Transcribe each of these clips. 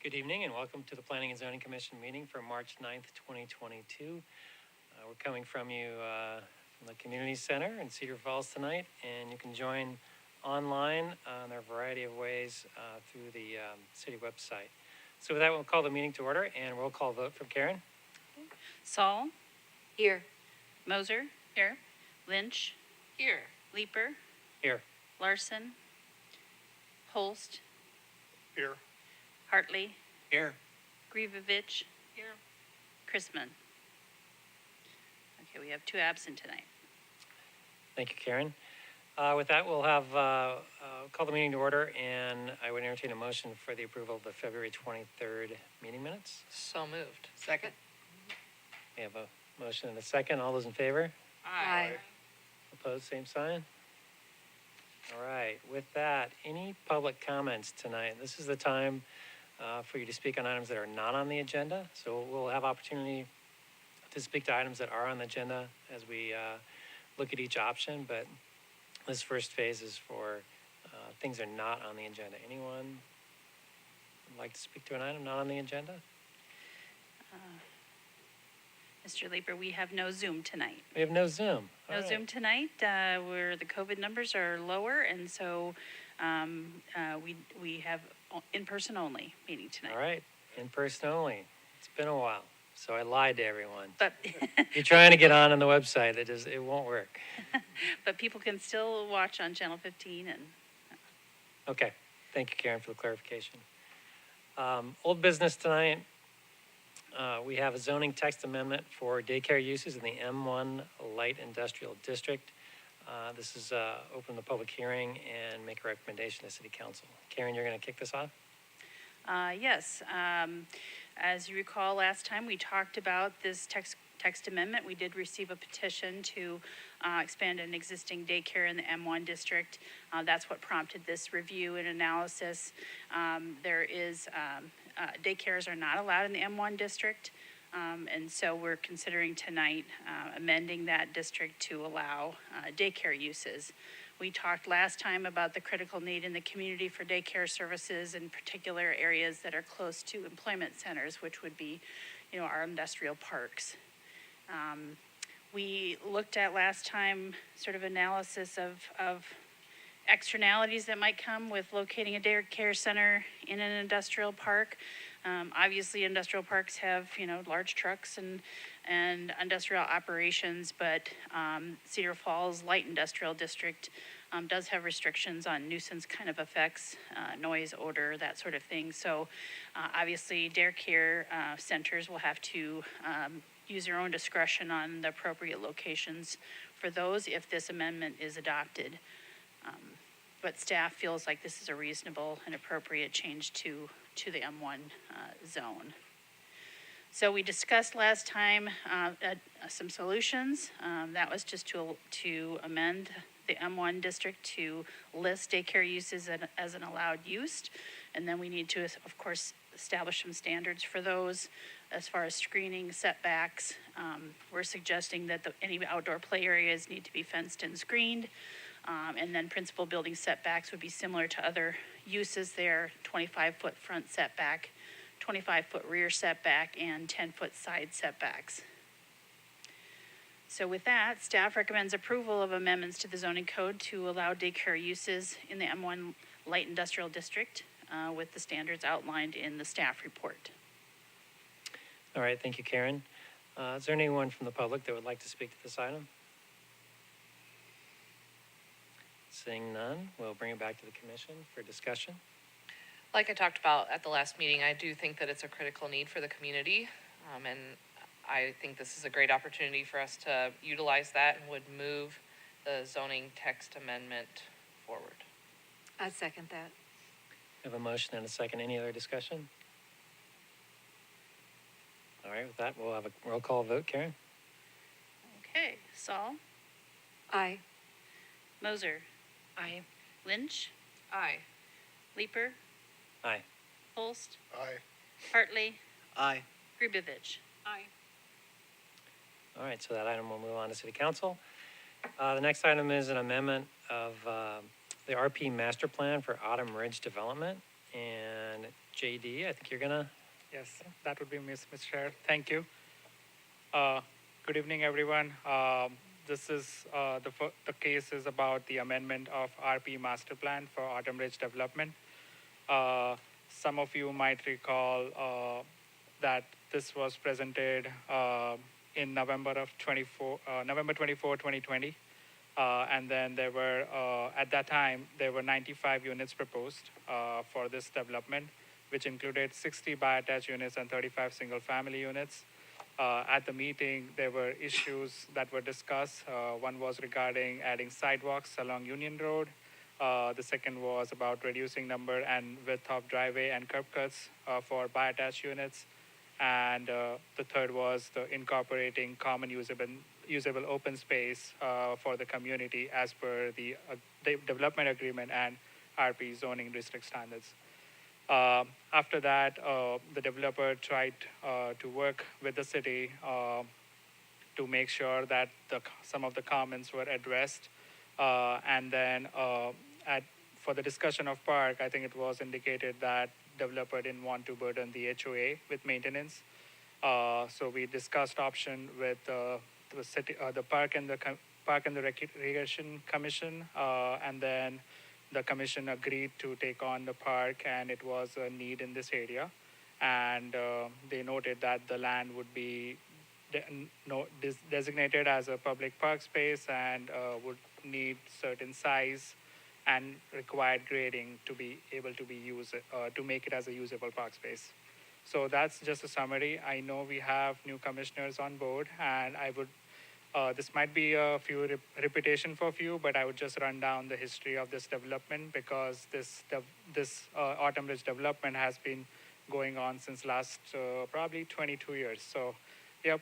Good evening and welcome to the Planning and Zoning Commission meeting for March 9th, 2022. We're coming from you from the Community Center in Cedar Falls tonight, and you can join online. There are a variety of ways through the city website. So with that, we'll call the meeting to order and roll call vote from Karen. Saul? Here. Moser? Here. Lynch? Here. Leeper? Here. Larson? Holst? Here. Hartley? Here. Grievovich? Here. Chrisman? Okay, we have 2 absent tonight. Thank you, Karen. With that, we'll have call the meeting to order, and I would entertain a motion for the approval of the February 23rd meeting minutes. So moved. Second. We have a motion and a second. All those in favor? Aye. Opposed, same sign. All right, with that, any public comments tonight? This is the time for you to speak on items that are not on the agenda. So we'll have opportunity to speak to items that are on the agenda as we look at each option. But this first phase is for things that are not on the agenda. Anyone would like to speak to an item not on the agenda? Mr. Leeper, we have no Zoom tonight. We have no Zoom. No All right. Zoom tonight, where the COVID numbers are lower, and so we have in-person only meeting tonight. All right, in person only. It's been a while, so I lied to everyone. But You're trying to get on the website, it won't work. but people can still watch on Channel 15 and Okay, thank you, Karen, for the clarification. Old business tonight, we have a zoning text amendment for daycare uses in the M1 Light Industrial District. This is open the public hearing and make a recommendation to City Council. Karen, you're going to kick this off? Yes. As you recall, last time we talked about this text amendment. We did receive a petition to expand an existing daycare in the M1 district. That's what prompted this review and analysis. Daycares are not allowed in the M1 district, and so we're considering tonight amending that district to allow daycare uses. We talked last time about the critical need in the community for daycare services, in particular areas that are close to employment centers, which would be, our industrial parks. We looked at last time sort of analysis of externalities that might come with locating a daycare center in an industrial park. Obviously, industrial parks have, large trucks and industrial operations, but Cedar Falls Light Industrial District does have restrictions on nuisance kind of effects, noise, odor, that sort of thing. So obviously, daycare centers will have to use their own discretion on the appropriate locations for those if this amendment is adopted. But staff feels like this is a reasonable and appropriate change to the M1 zone. So we discussed last time some solutions. That was just to amend the M1 district to list daycare uses as an allowed use. And then we need to, of course, establish some standards for those as far as screening, setbacks. We're suggesting that any outdoor play areas need to be fenced and screened. And then principal building setbacks would be similar to other uses there, 25-foot front setback, 25-foot rear setback, and 10-foot side setbacks. So with that, staff recommends approval of amendments to the zoning code to allow daycare uses in the M1 Light Industrial District with the standards outlined in the staff report. All right, thank you, Karen. Is there anyone from the public that would like to speak to this item? Seeing none, we'll bring it back to the commission for discussion. Like I talked about at the last meeting, I do think that it's a critical need for the community. And I think this is a great opportunity for us to utilize that and would move the zoning text amendment forward. I second that. We have a motion and a second. Any other discussion? All right, with that, we'll have a roll call vote. Karen? Okay, Saul? Aye. Moser? Aye. Lynch? Aye. Leeper? Aye. Holst? Aye. Hartley? Aye. Grievovich? Aye. All right, so that item will move on to City Council. The next item is an amendment of the RP Master Plan for Autumn Ridge Development. And And JD, I think you're gonna, Yes, that would be Mr. Chair. Thank you. Uh, Good evening, everyone. This is the case is about the amendment of RP Master Plan for Autumn Ridge Development. Some of you might recall that this was presented in November 24, 2020. And then there were, at that time, there were 95 units proposed for this development, which included 60 bi-attached units and 35 single-family units. At the meeting, there were issues that were discussed. One was regarding adding sidewalks along Union Road. The second was about reducing number and width of driveway and curb cuts for bi-attached units. And the third was the incorporating common usable open space for the community as per the development agreement and RP zoning district standards. After that, the developer tried to work with the city to make sure that some of the comments were addressed. And then for the discussion of park, I think it was indicated that developer didn't want to burden the HOA with maintenance. So we discussed option with the city, the park and the recreation commission, and then the commission agreed to take on the park, and it was a need in this area. And they noted that the land would be designated as a public park space and would need certain size and required grading to be able to be used to make it as a usable park space. So that's just a summary. I know we have new commissioners on board, and I would this might be a few repetition for a few, but I would just run down the history of this development because this Autumn Ridge development has been going on since last probably 22 years. So, yep,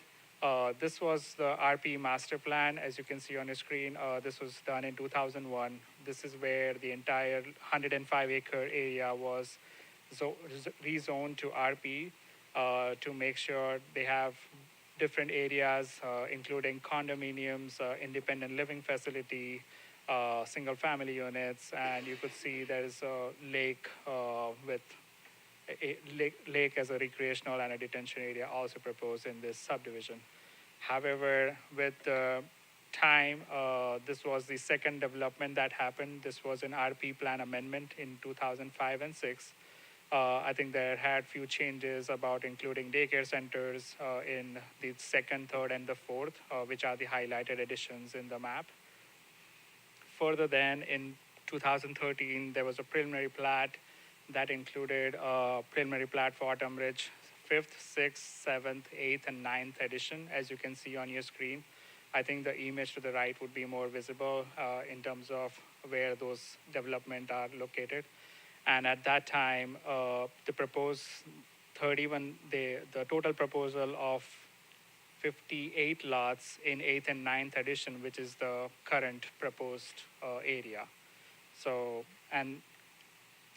this was the RP master plan. As you can see on your screen, this was done in 2001. This is where the entire 105-acre area was rezoned to RP to make sure they have different areas, including condominiums, independent living facility, single-family units, and you could see there is a lake with lake as a recreational and a detention area also proposed in this subdivision. However, with time, this was the second development that happened. This was an RP plan amendment in 2005 and 6. I think there had few changes about including daycare centers in the second, third, and the fourth, which are the highlighted additions in the map. Further then, in 2013, there was a preliminary plat that included a preliminary plat for Autumn Ridge 5th, 6th, 7th, 8th, and 9th edition, as you can see on your screen. I think the image to the right would be more visible in terms of where those developments are located. And at that time, the proposed 31, the total proposal of 58 lots in 8th and 9th edition, which is the current proposed area. So, and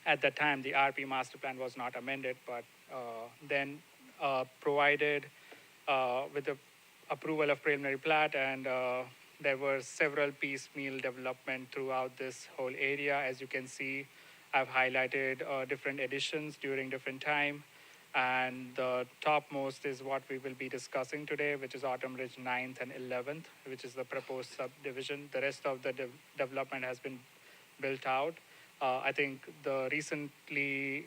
at that time, the RP master plan was not amended, but then provided with the approval of preliminary plat, and there were several piecemeal development throughout this whole area. As you can see, I've highlighted different editions during different time. And the topmost is what we will be discussing today, which is Autumn Ridge 9th and 11th, which is the proposed subdivision. The rest of the development has been built out. I think the recently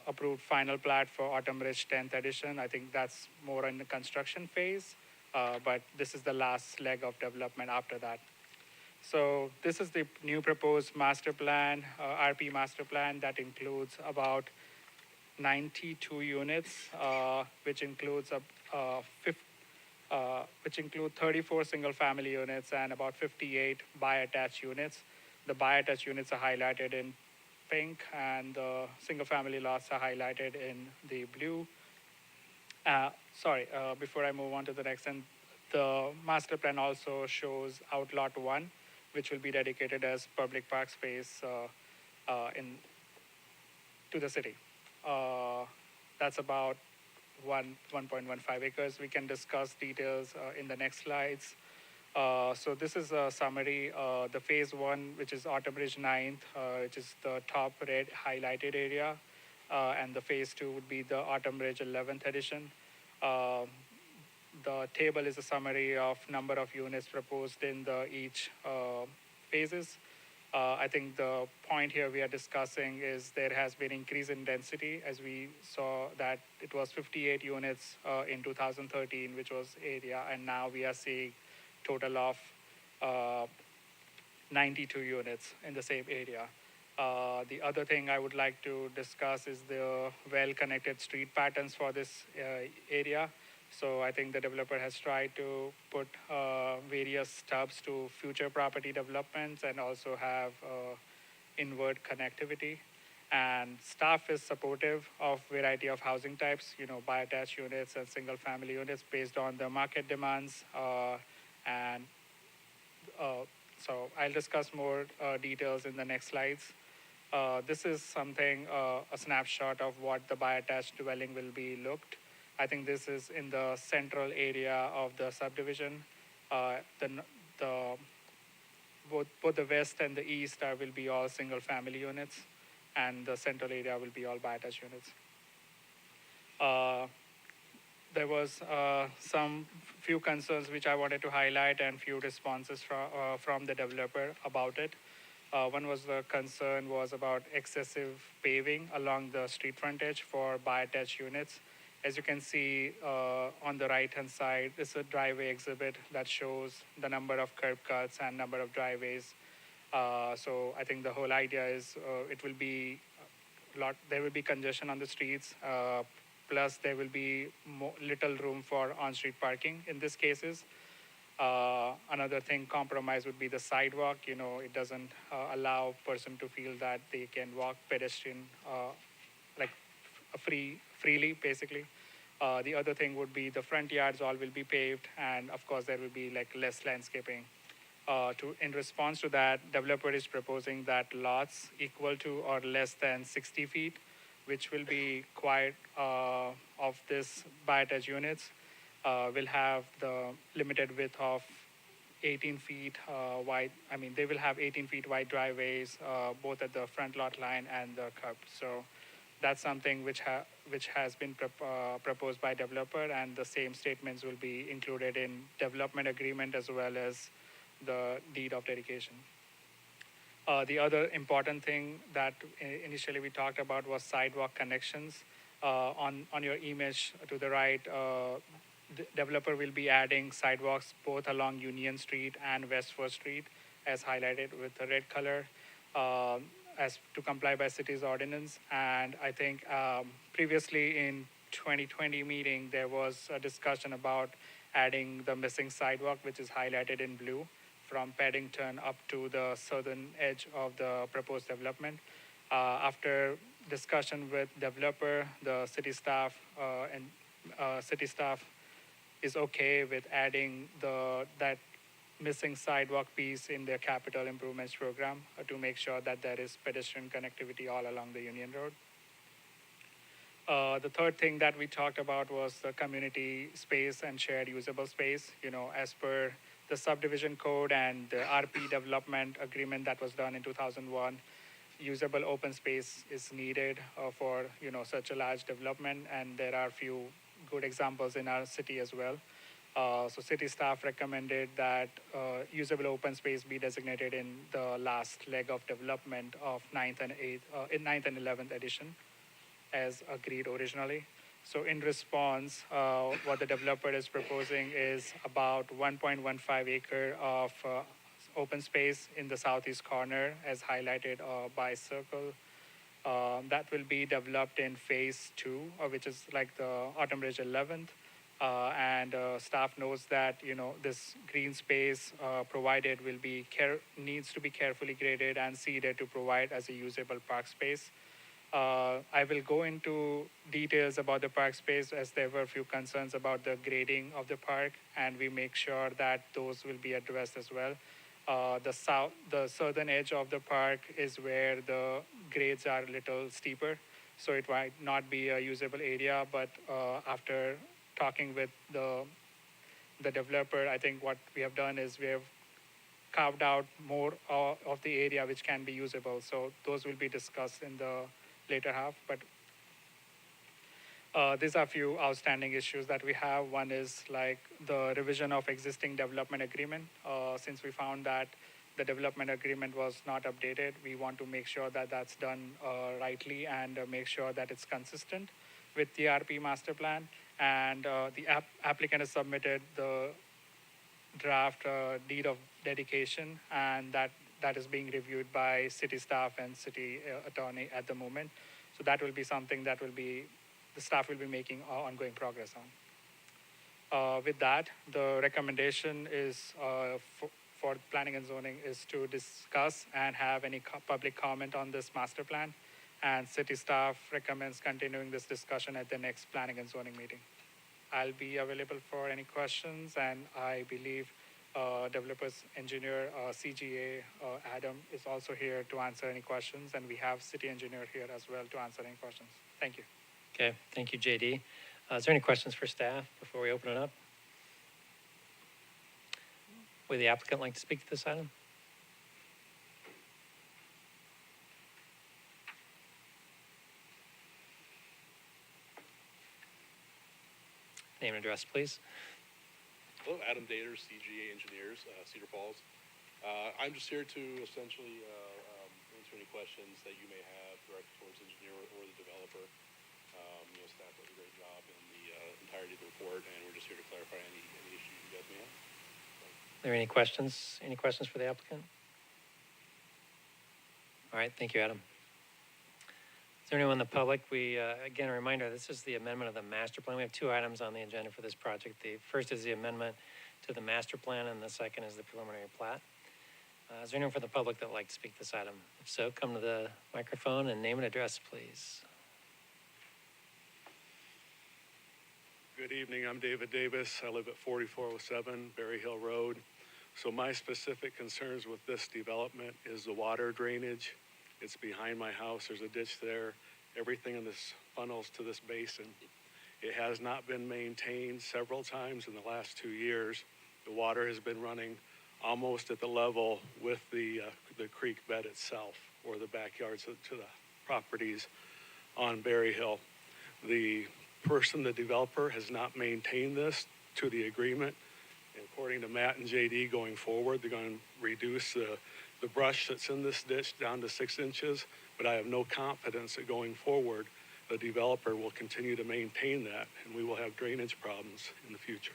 approved final plat for Autumn Ridge 10th edition, I think that's more in the construction phase, but this is the last leg of development after that. So this is the new proposed master plan, RP master plan that includes about 92 units, which includes 34 single-family units and about 58 bi-attached units. The bi-attached units are highlighted in pink, and the single-family lots are highlighted in the blue. Before I move on to the next, and the master plan also shows Outlot 1, which will be dedicated as public park space to the city. That's about 1.15 acres. We can discuss details in the next slides. So this is a summary. The phase 1, which is Autumn Ridge 9th, which is the top red highlighted area. and the phase 2 would be the Autumn Ridge 11th edition. Uh, the table is a summary of number of units proposed in the each phases. I think the point here we are discussing is there has been increase in density, as we saw that it was 58 units in 2013, which was area, and now we are seeing total of uh, 92 units in the same area. The other thing I would like to discuss is the well-connected street patterns for this area. So I think the developer has tried to put various stubs to future property developments and also have inward connectivity. And staff is supportive of variety of housing types, bi-attached units and single-family units based on the market demands. And so I'll discuss more details in the next slides. This is something, a snapshot of what the bi-attached dwelling will be looked. I think this is in the central area of the subdivision. The both the west and the east will be all single family units, and the central area will be all bi-attached units. There was some few concerns which I wanted to highlight and few responses from the developer about it. One was the concern was about excessive paving along the street frontage for bi-attached units. As you can see on the right-hand side, this is a driveway exhibit that shows the number of curb cuts and number of driveways. So I think the whole idea is it will be there will be congestion on the streets. Plus, there will be little room for on-street parking in these cases. Another thing, compromise would be the sidewalk. It doesn't allow person to feel that they can walk pedestrian like freely, basically. The other thing would be the front yards all will be paved, and of course there will be like less landscaping. In response to that, developer is proposing that lots equal to or less than 60 feet, which will be quite of this bi-attached units, will have the limited width of 18 feet wide. I mean, they will have 18 feet wide driveways, both at the front lot line and the curb. So that's something which has been proposed by developer, and the same statements will be included in development agreement as well as the deed of dedication. The other important thing that initially we talked about was sidewalk connections. On your image to the right, the developer will be adding sidewalks both along Union Street and West First Street, as highlighted with the red color, as to comply by city's ordinance. And I think previously in 2020 meeting, there was a discussion about adding the missing sidewalk, which is highlighted in blue, from Paddington up to the southern edge of the proposed development. After discussion with developer, the city staff is okay with adding that missing sidewalk piece in their capital improvements program to make sure that there is pedestrian connectivity all along the Union Road. The third thing that we talked about was the community space and shared usable space. As per the subdivision code and the RP development agreement that was done in 2001, usable open space is needed for such a large development, and there are few good examples in our city as well. So city staff recommended that usable open space be designated in the last leg of development of 9th and 11th edition, as agreed originally. So in response, what the developer is proposing is about 1.15 acre of open space in the southeast corner, as highlighted by circle. That will be developed in phase 2, which is like the Autumn Ridge 11th. And staff knows that this green space provided will be needs to be carefully graded and seeded to provide as a usable park space. I will go into details about the park space, as there were a few concerns about the grading of the park, and we make sure that those will be addressed as well. The southern edge of the park is where the grades are a little steeper, so it might not be a usable area. But after talking with the developer, I think what we have done is we have carved out more of the area which can be usable. So those will be discussed in the later half. But These are a few outstanding issues that we have. One is like the revision of existing development agreement. Since we found that the development agreement was not updated, we want to make sure that that's done rightly and make sure that it's consistent with the RP master plan. And the applicant has submitted the draft deed of dedication, and that is being reviewed by city staff and city attorney at the moment. So that will be something that the staff will be making ongoing progress on. With that, the recommendation is for planning and zoning is to discuss and have any public comment on this master plan. And city staff recommends continuing this discussion at the next planning and zoning meeting. I'll be available for any questions, and I believe developers engineer CGA Adam is also here to answer any questions, and we have city engineer here as well to answer any questions. Thank you. Okay, thank you, JD. Is there any questions for staff before we open it up? Would the applicant like to speak to this item? Name and address, please. Hello, Adam Dater, CGA Engineers, Cedar Falls. I'm just here to essentially answer any questions that you may have directed towards the engineer or the developer. Staff does a great job in the entirety of the report, and we're just here to clarify any issues you guys may have. Are there any questions? Any questions for the applicant? All right, thank you, Adam. Is there anyone in the public? Again, a reminder, this is the amendment of the master plan. We have two items on the agenda for this project. The first is the amendment to the master plan, and the second is the preliminary plat. Is there anyone from the public that would like to speak to this item? If so, come to the microphone and name and address, please. Good evening, I'm David Davis. I live at 4407 Berry Hill Road. So my specific concerns with this development is the water drainage. It's behind my house, there's a ditch there. Everything in this funnels to this basin. It has not been maintained several times in the last 2 years. The water has been running almost at the level with the creek bed itself, or the backyards to the properties on Berry Hill. The developer has not maintained this to the agreement. And according to Matt and JD, going forward, they're going to reduce the brush that's in this ditch down to 6 inches, but I have no confidence that going forward, the developer will continue to maintain that, and we will have drainage problems in the future.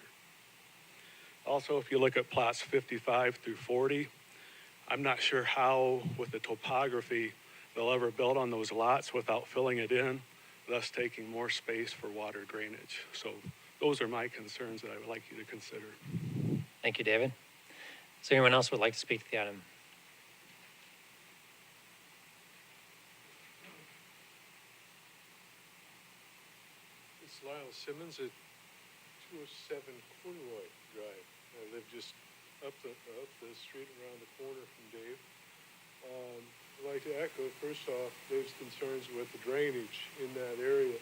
Also, if you look at plots 55 through 40, I'm not sure how, with the topography, they'll ever build on those lots without filling it in, thus taking more space for water drainage. So those are my concerns that I would like you to consider. Thank you, David. Is there anyone else who would like to speak to the item? It's Lyle Simmons at 207 Corduroy Drive. I live just up the street around the corner from Dave. I'd like to echo, first off, Dave's concerns with the drainage in that area.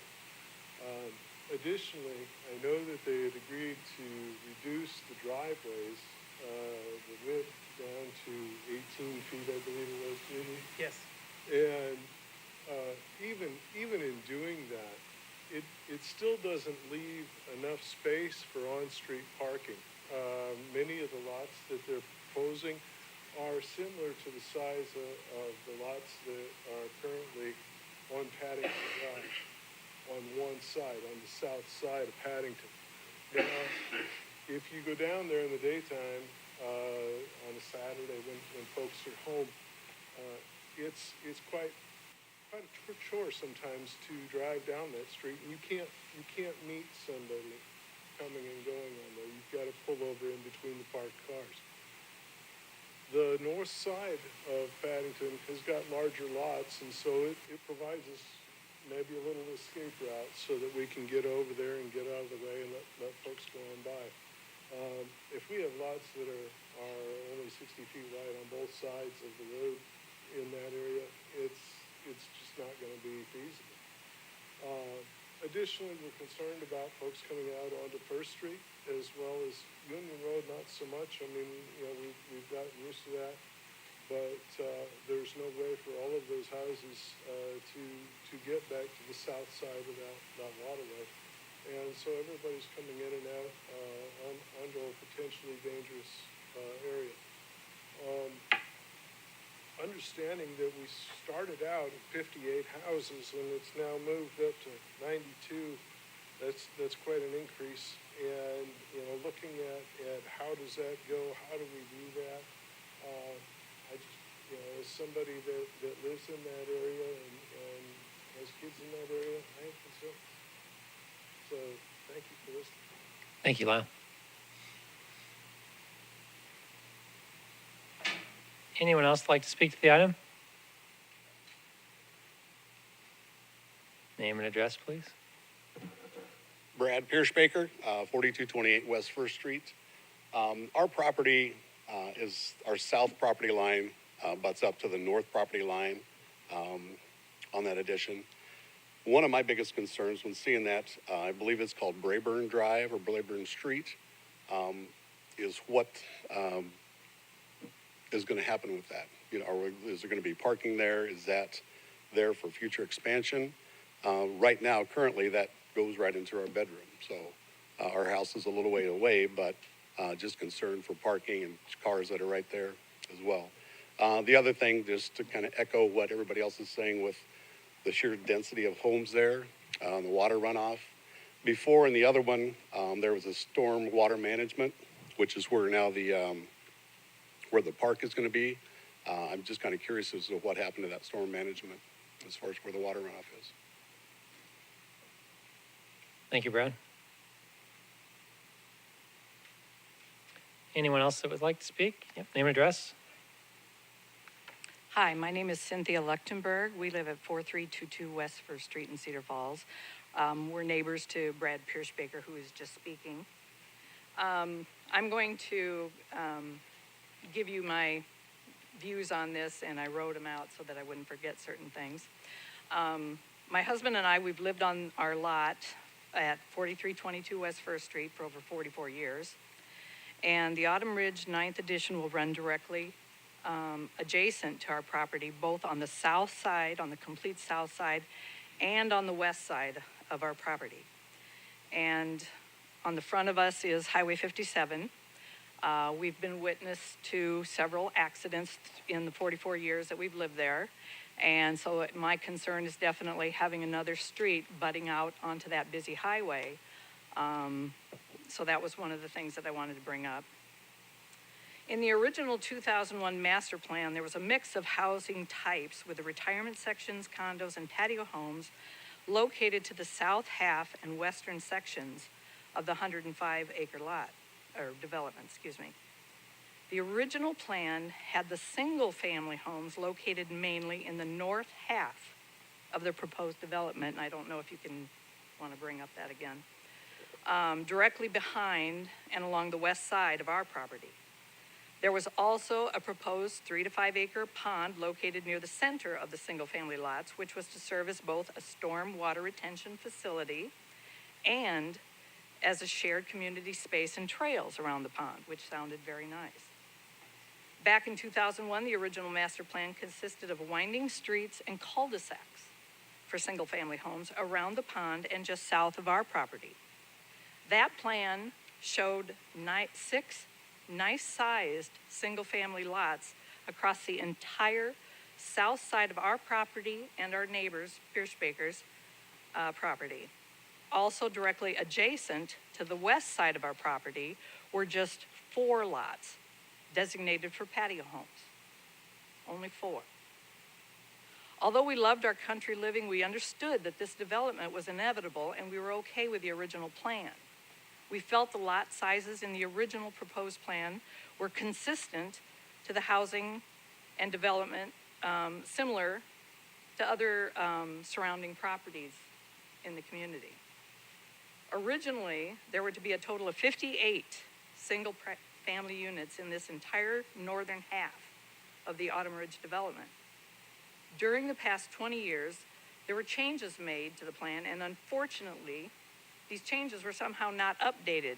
Additionally, I know that they had agreed to reduce the driveways, the width down to 18 feet, I believe it was, Judy. Yes. And even in doing that, it still doesn't leave enough space for on-street parking. Many of the lots that they're proposing are similar to the size of the lots that are currently on Paddington Drive, on one side, on the south side of Paddington. Now, if you go down there in the daytime, on a Saturday when folks are home, it's quite a chore sometimes to drive down that street, and you can't meet somebody coming and going on there. You've got to pull over in between the parked cars. The north side of Paddington has got larger lots, and so it provides us maybe a little escape route so that we can get over there and get out of the way and let folks go on by. If we have lots that are only 60 feet wide on both sides of the road in that area, it's just not going to be feasible. Additionally, we're concerned about folks coming out onto First Street as well as Union Road, not so much. I mean, we've gotten used to that. but there's no way for all of those houses to get back to the south side of that waterway. And so everybody's coming in and out onto a potentially dangerous area. Understanding that we started out at 58 houses and it's now moved up to 92, that's quite an increase. And looking at how does that go, how do we do that? I just, as somebody that lives in that area and has kids in that area, I am concerned. So thank you for listening. Thank you, Lyle. Anyone else like to speak to the item? Name and address, please. Brad Pierschbaker, 4228 West First Street. Our property is our south property line, butts up to the north property line on that addition. One of my biggest concerns when seeing that, I believe it's called Brayburn Drive or Brayburn Street, is what is going to happen with that. Is there going to be parking there? Is that there for future expansion? Right now, currently, that goes right into our bedroom. So our house is a little way away, but just concerned for parking and cars that are right there as well. The other thing, just to kind of echo what everybody else is saying with the sheer density of homes there, the water runoff. Before in the other one, there was a storm water management, which is where now where the park is going to be. I'm just kind of curious as to what happened to that storm management as far as where the water runoff is. Thank you, Brad. Anyone else that would like to speak? Yep, name and address. Hi, my name is Cynthia Lechtenberg. We live at 4322 West First Street in Cedar Falls. We're neighbors to Brad Pierschbaker, who is just speaking. I'm going to give you my views on this, and I wrote them out so that I wouldn't forget certain things. My husband and I, we've lived on our lot at 4322 West First Street for over 44 years. And the Autumn Ridge 9th edition will run directly adjacent to our property, both on the south side, on the complete south side, and on the west side of our property. And on the front of us is Highway 57. We've been witness to several accidents in the 44 years that we've lived there. And so my concern is definitely having another street butting out onto that busy highway. So that was one of the things that I wanted to bring up. In the original 2001 master plan, there was a mix of housing types with the retirement sections, condos, and patio homes located to the south half and western sections of the 105-acre lot, or development, excuse me. The original plan had the single-family homes located mainly in the north half of the proposed development, and I don't know if you want to bring up that again, directly behind and along the west side of our property. There was also a proposed 3 to 5 acre pond located near the center of the single-family lots, which was to serve as both a storm water retention facility and as a shared community space and trails around the pond, which sounded very nice. Back in 2001, the original master plan consisted of winding streets and cul-de-sacs for single-family homes around the pond and just south of our property. That plan showed 6 nice-sized single-family lots across the entire south side of our property and our neighbors, Pierschbaker's property. Also directly adjacent to the west side of our property were just 4 lots designated for patio homes. Only 4. Although we loved our country living, we understood that this development was inevitable and we were okay with the original plan. We felt the lot sizes in the original proposed plan were consistent to the housing and development similar to other surrounding properties in the community. Originally, there were to be a total of 58 single-family units in this entire northern half of the Autumn Ridge development. During the past 20 years, there were changes made to the plan, and unfortunately, these changes were somehow not updated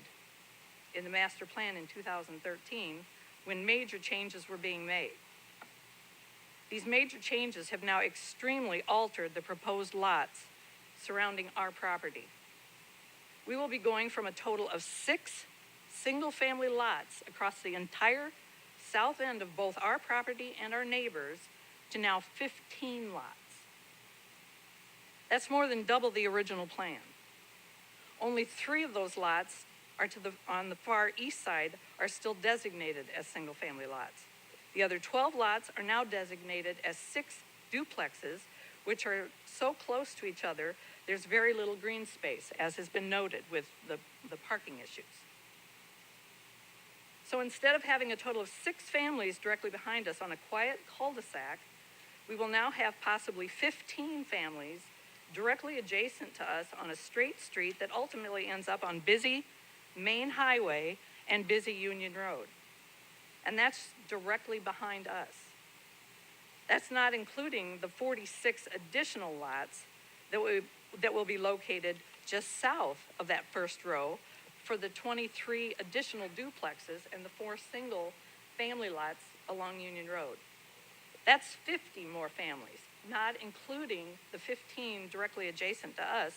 in the master plan in 2013 when major changes were being made. These major changes have now extremely altered the proposed lots surrounding our property. We will be going from a total of 6 single-family lots across the entire south end of both our property and our neighbors to now 15 lots. That's more than double the original plan. Only 3 of those lots are on the far east side are still designated as single-family lots. The other 12 lots are now designated as 6 duplexes, which are so close to each other, there's very little green space, as has been noted with the parking issues. So instead of having a total of 6 families directly behind us on a quiet cul-de-sac, we will now have possibly 15 families directly adjacent to us on a straight street that ultimately ends up on busy main highway and busy Union Road. And that's directly behind us. That's not including the 46 additional lots that will be located just south of that first row for the 23 additional duplexes and the 4 single family lots along Union Road. That's 50 more families, not including the 15 directly adjacent to us,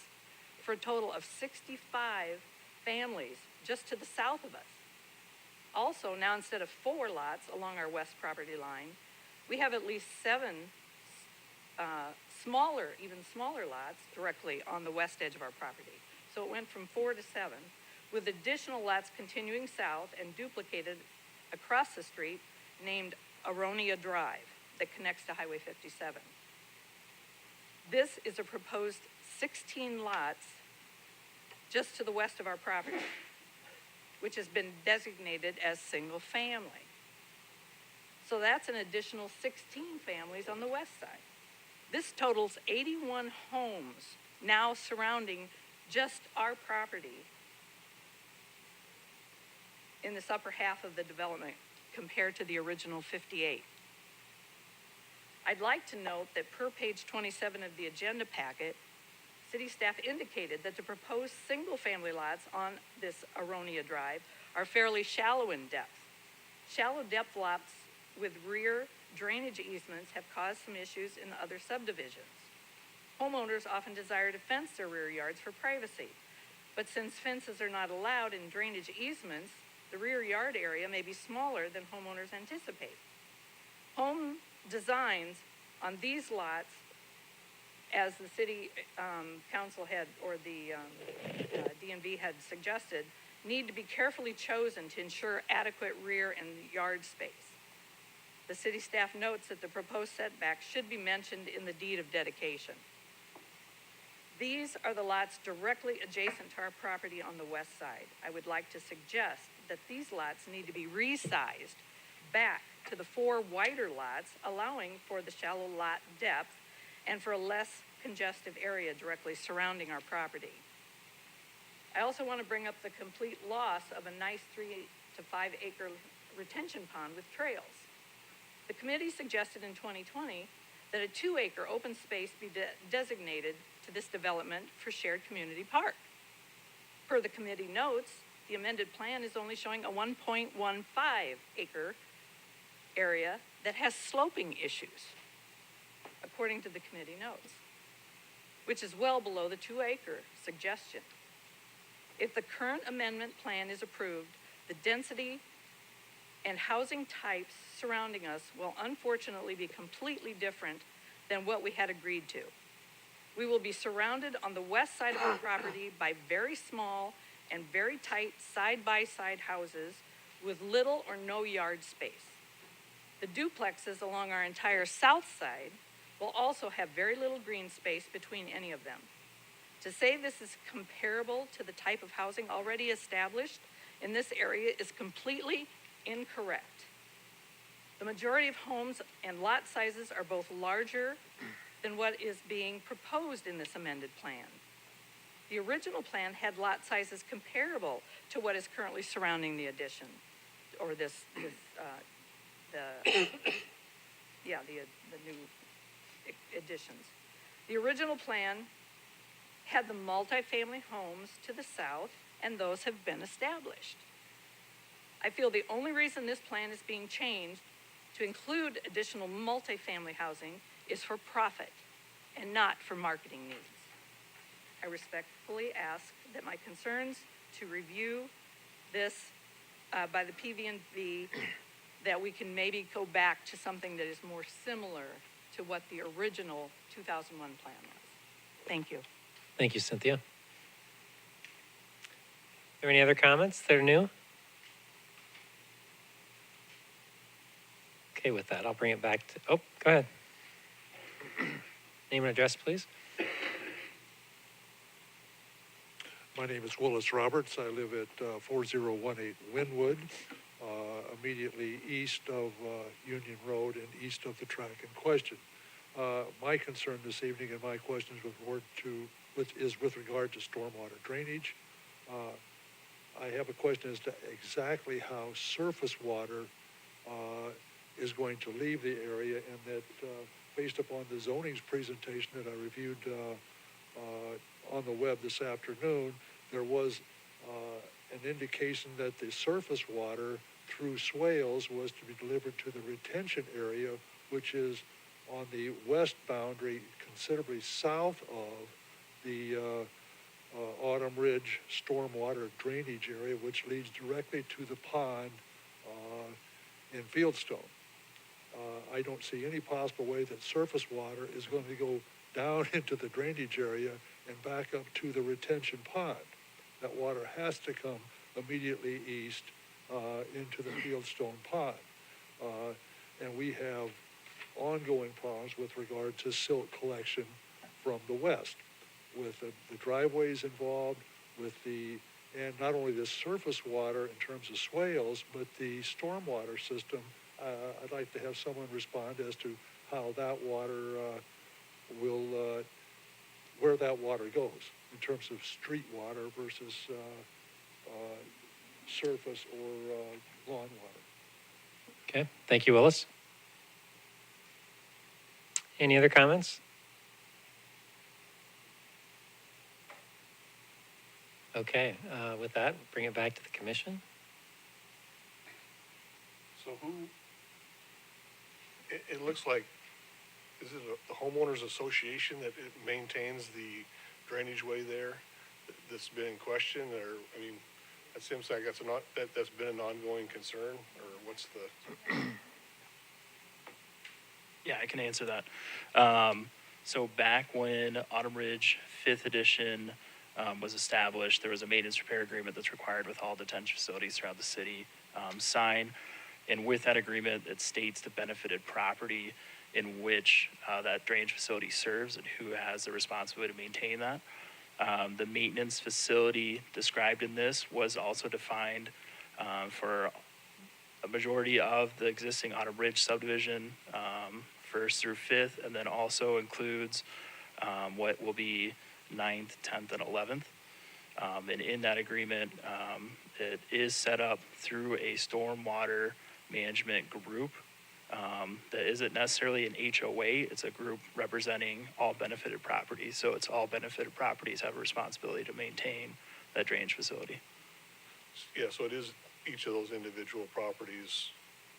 for a total of 65 families just to the south of us. Also, now instead of 4 lots along our west property line, we have at least 7 even smaller lots directly on the west edge of our property. So it went from 4 to 7, with additional lots continuing south and duplicated across the street named Aronia Drive that connects to Highway 57. This is a proposed 16 lots just to the west of our property, which has been designated as single family. So that's an additional 16 families on the west side. This totals 81 homes now surrounding just our property in this upper half of the development compared to the original 58. I'd like to note that per page 27 of the agenda packet, city staff indicated that the proposed single-family lots on this Aronia Drive are fairly shallow in depth. Shallow depth lots with rear drainage easements have caused some issues in other subdivisions. Homeowners often desire to fence their rear yards for privacy, but since fences are not allowed in drainage easements, the rear yard area may be smaller than homeowners anticipate. Home designs on these lots, as the city council had, or the DNV had suggested, need to be carefully chosen to ensure adequate rear and yard space. The city staff notes that the proposed setbacks should be mentioned in the deed of dedication. These are the lots directly adjacent to our property on the west side. I would like to suggest that these lots need to be resized back to the 4 wider lots, allowing for the shallow lot depth and for a less congestive area directly surrounding our property. I also want to bring up the complete loss of a nice 3 to 5 acre retention pond with trails. The committee suggested in 2020 that a 2 acre open space be designated to this development for shared community park. Per the committee notes, the amended plan is only showing a 1.15 acre area that has sloping issues, according to the committee notes, which is well below the 2 acre suggestion. If the current amendment plan is approved, the density and housing types surrounding us will unfortunately be completely different than what we had agreed to. We will be surrounded on the west side of our property by very small and very tight side-by-side houses with little or no yard space. The duplexes along our entire south side will also have very little green space between any of them. To say this is comparable to the type of housing already established in this area is completely incorrect. The majority of homes and lot sizes are both larger than what is being proposed in this amended plan. The original plan had lot sizes comparable to what is currently surrounding the addition, or the new additions. The original plan had the multifamily homes to the south, and those have been established. I feel the only reason this plan is being changed to include additional multifamily housing is for profit and not for marketing needs. I respectfully ask that my concerns to review this by the PV&V, that we can maybe go back to something that is more similar to what the original 2001 plan was. Thank you. Thank you, Cynthia. Are there any other comments that are new? Okay, with that, I'll bring it back to, oh, go ahead. Name and address, please. My name is Willis Roberts. I live at 4018 Wynwood, immediately east of Union Road and east of the track in question. My concern this evening and my questions is with regard to stormwater drainage. I have a question as to exactly how surface water is going to leave the area, and that based upon the zoning's presentation that I reviewed on the web this afternoon, there was an indication that the surface water through swales was to be delivered to the retention area, which is on the west boundary, considerably south of the Autumn Ridge stormwater drainage area, which leads directly to the pond in Fieldstone. I don't see any possible way that surface water is going to go down into the drainage area and back up to the retention pond. That water has to come immediately east into the Fieldstone pond. And we have ongoing problems with regard to silt collection from the west, with the driveways involved, and not only the surface water in terms of swales, but the stormwater system. I'd like to have someone respond as to how that water where that water goes in terms of street water versus surface or lawn water. Okay, thank you, Willis. Any other comments? Okay, with that, bring it back to the commission. So it looks like, is it the homeowners association that it maintains the drainage way there that's been in question? Or, I mean, it seems like that's been an ongoing concern, or what's the? Yeah, I can answer that. So back when Autumn Ridge 5th edition was established, there was a maintenance repair agreement that's required with all detention facilities throughout the city sign. And with that agreement, it states the benefited property in which that drainage facility serves and who has the responsibility to maintain that. The maintenance facility described in this was also defined for a majority of the existing Autumn Ridge subdivision, 1st through 5th, and then also includes what will be 9th, 10th, and 11th. And in that agreement, it is set up through a stormwater management group that isn't necessarily an HOA. It's a group representing all benefited properties. So it's all benefited properties have a responsibility to maintain that drainage facility. Yeah, so it is, each of those individual properties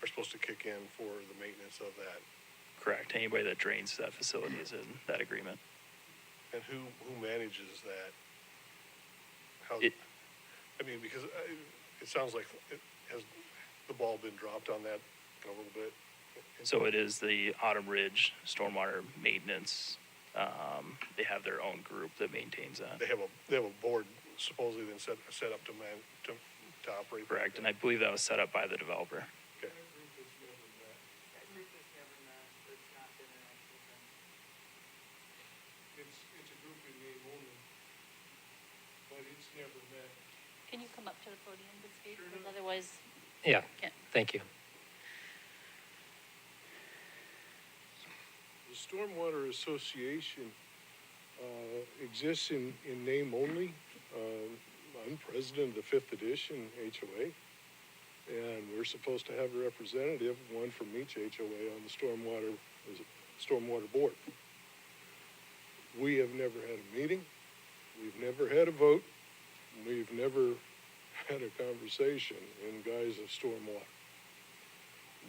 are supposed to kick in for the maintenance of that. Correct. Anybody that drains that facility is in that agreement. And who manages that? Because it sounds like has the ball been dropped on that a little bit? So it is the Autumn Ridge Stormwater Maintenance. They have their own group that maintains that. They have a board supposedly then set up to operate. Correct, and I believe that was set up by the developer. Okay. That group has never met. It's not been an actual thing. It's a group in name only, but it's never met. Can you come up to the podium to speak? Sure Because do. otherwise, Yeah, Okay. thank you. The Stormwater Association exists in name only. I'm president of the 5th edition HOA, and we're supposed to have a representative, one from each HOA on the stormwater board. We have never had a meeting. We've never had a vote. We've never had a conversation in guise of stormwater.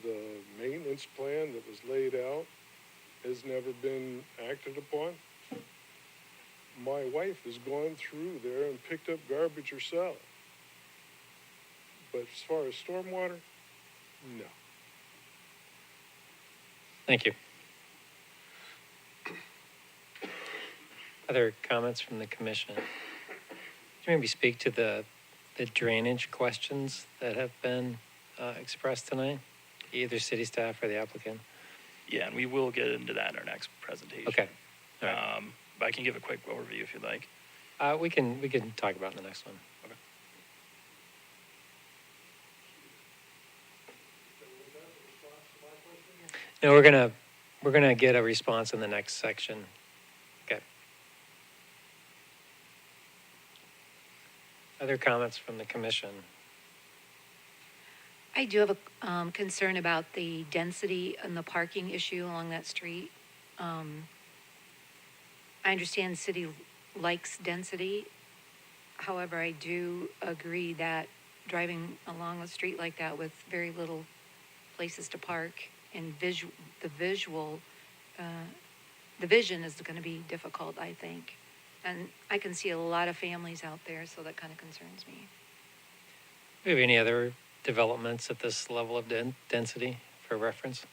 the maintenance plan that was laid out has never been acted upon. My wife has gone through there and picked up garbage herself. But as far as stormwater, no. Thank you. Other comments from the commission? Could you maybe speak to the drainage questions that have been expressed tonight, either city staff or the applicant? Yeah, and we will get into that in our next presentation. Okay. All right. But I can give a quick overview if you'd like. We can talk about it in the next one. Okay. No, we're gonna get a response in the next section. Okay. Other comments from the commission? I do have a concern about the density and the parking issue along that street. I understand the city likes density. However, I do agree that driving along a street like that with very little places to park and the vision is going to be difficult, I think. And I can see a lot of families out there, so that kind of concerns me. Do we have any other developments at this level of density for reference?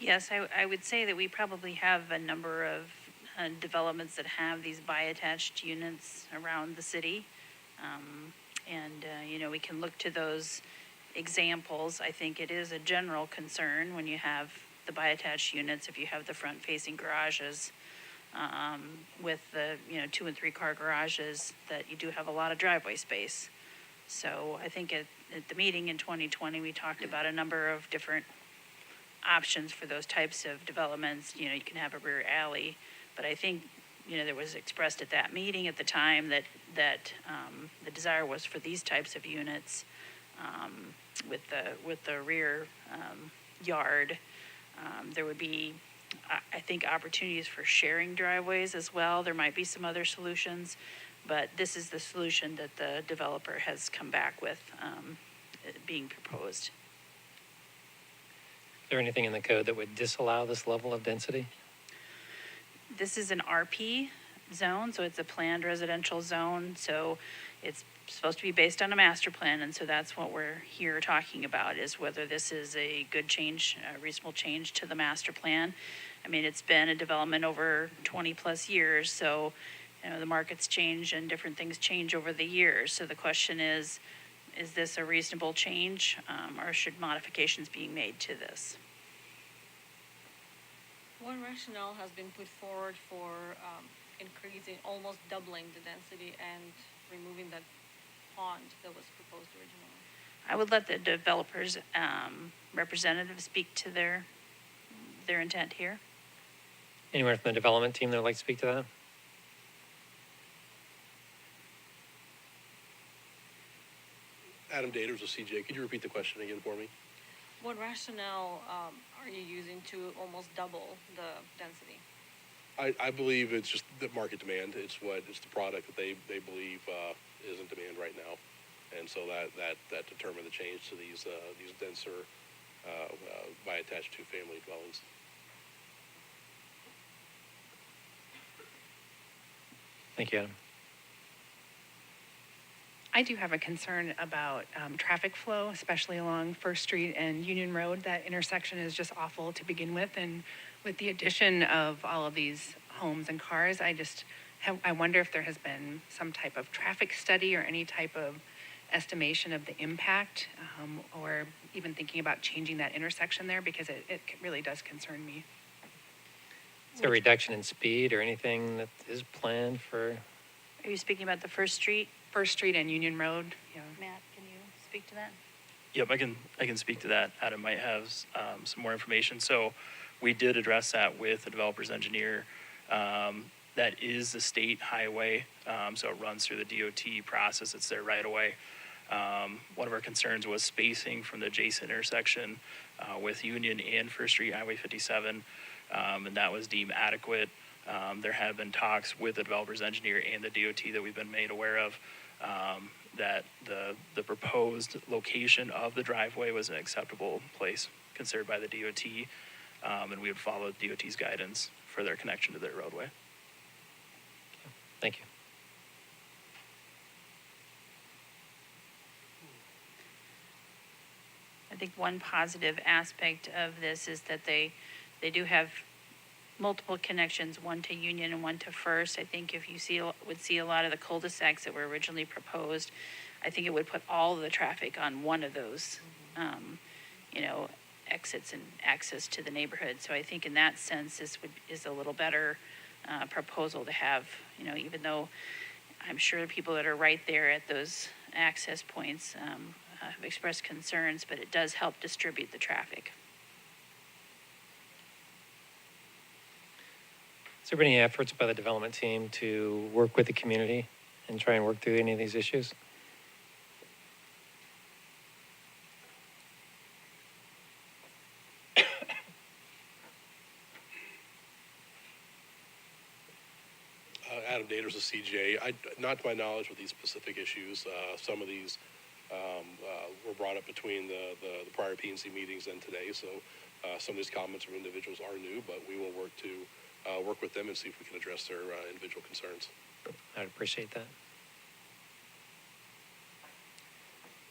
Yes, I would say that we probably have a number of developments that have these bi-attached units around the city. We can look to those examples. I think it is a general concern when you have the bi-attached units, if you have the front-facing garages with the, 2 and 3 car garages, that you do have a lot of driveway space. So I think at the meeting in 2020, we talked about a number of different options for those types of developments. You can have a rear alley, but I think, there was expressed at that meeting at the time that the desire was for these types of units with the rear yard. There would be, I think, opportunities for sharing driveways as well. There might be some other solutions, but this is the solution that the developer has come back with being proposed. Is there anything in the code that would disallow this level of density? This is an RP zone, so it's a planned residential zone. So it's supposed to be based on a master plan, and so that's what we're here talking about, is whether this is a good change, a reasonable change to the master plan. I mean, it's been a development over 20 plus years, so the markets change and different things change over the years. So the question is this a reasonable change, or should modifications be made to this? One rationale has been put forward for increasing, almost doubling the density and removing that pond that was proposed originally. I would let the developers representative speak to their intent here. Anyone from the development team that would like to speak to that? Adam Daters with CJ. Could you repeat the question again for me? What rationale are you using to almost double the density? I believe it's just the market demand. It's the product that they believe is in demand right now, and so that determined the change to these denser by attached two-family dwellings. Thank you, Adam. I do have a concern about traffic flow, especially along First Street and Union Road. That intersection is just awful to begin with, and with the addition of all of these homes and cars, I wonder if there has been some type of traffic study or any type of estimation of the impact, or even thinking about changing that intersection there, because it really does concern me. Is there a reduction in speed or anything that is planned for? Are you speaking about the First Street? First Street and Union Road, yeah. Matt, can you speak to that? Yep, I can speak to that. Adam might have some more information. So we did address that with the developer's engineer. That is a state highway, so it runs through the DOT process. It's there right away. One of our concerns was spacing from the adjacent intersection with Union and First Street, Highway 57, and that was deemed adequate. There have been talks with the developer's engineer and the DOT that we've been made aware of, that the proposed location of the driveway was an acceptable place considered by the DOT, and we would follow DOT's guidance for their connection to their roadway. Thank you. I think one positive aspect of this is that they do have multiple connections, one to Union and one to First. I think if you would see a lot of the cul-de-sacs that were originally proposed, I think it would put all the traffic on one of those, exits and access to the neighborhood. So I think in that sense, is a little better proposal to have, even though I'm sure people that are right there at those access points have expressed concerns, but it does help distribute the traffic. Has there been any efforts by the development team to work with the community and try and work through any of these issues? Adam Daters of CJ. Not to my knowledge with these specific issues. Some of these were brought up between the prior P&C meetings and today. So some of these comments from individuals are new, but we will work with them and see if we can address their individual concerns. I'd appreciate that.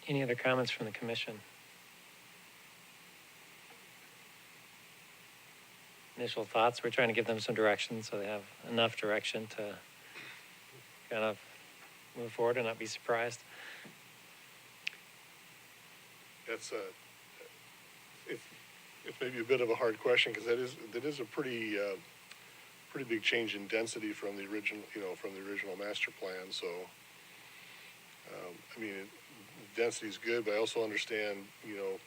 Any other comments from the commission? Initial thoughts? We're trying to give them some direction so they have enough direction to kind of move forward and not be surprised. That's if maybe a bit of a hard question, because that is a pretty big change in density from the original master plan. So density is good, but I also understand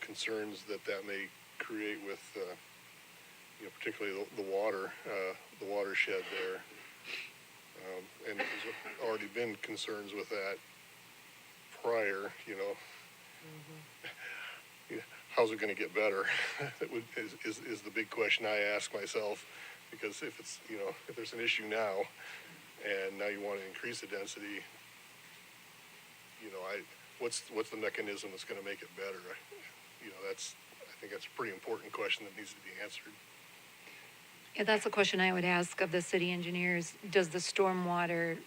concerns that may create with particularly the watershed there. And there's already been concerns with that prior, how's it going to get better? is the big question I ask myself, because if it's, if there's an issue now and now you want to increase the density, what's the mechanism that's going to make it better? I think that's a pretty important question that needs to be answered. Yeah, that's a question I would ask of the city engineers. Does the stormwater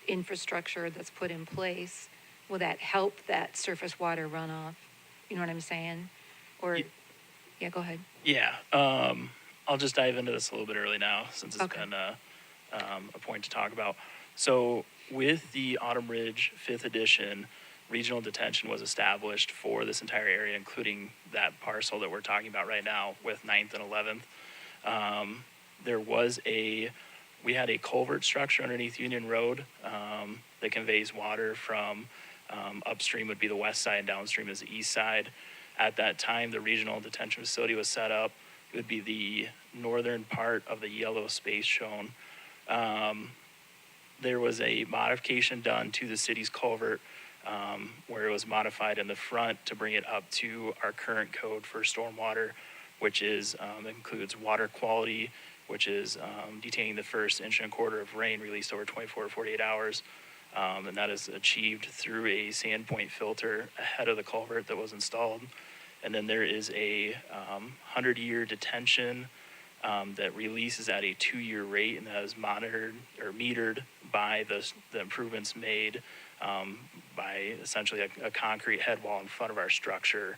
infrastructure that's put in place, will that help that surface water runoff? You know what I'm saying? Or, yeah, go ahead. Yeah, I'll just dive into this a little bit early now, since it's been a point to talk about. So with the Autumn Ridge 5th edition, regional detention was established for this entire area, including that parcel that we're talking about right now with 9th and 11th. We had a culvert structure underneath Union Road that conveys water from upstream would be the west side, downstream is the east side. At that time, the regional detention facility was set up. It would be the northern part of the yellow space shown. There was a modification done to the city's culvert where it was modified in the front to bring it up to our current code for stormwater, which is includes water quality, which is detaining the first inch and a quarter of rain released over 24 to 48 hours. And that is achieved through a sand point filter ahead of the culvert that was installed. And then there is a 100-year detention that releases at a 2-year rate, and that is monitored or metered by the improvements made by essentially a concrete head wall in front of our structure.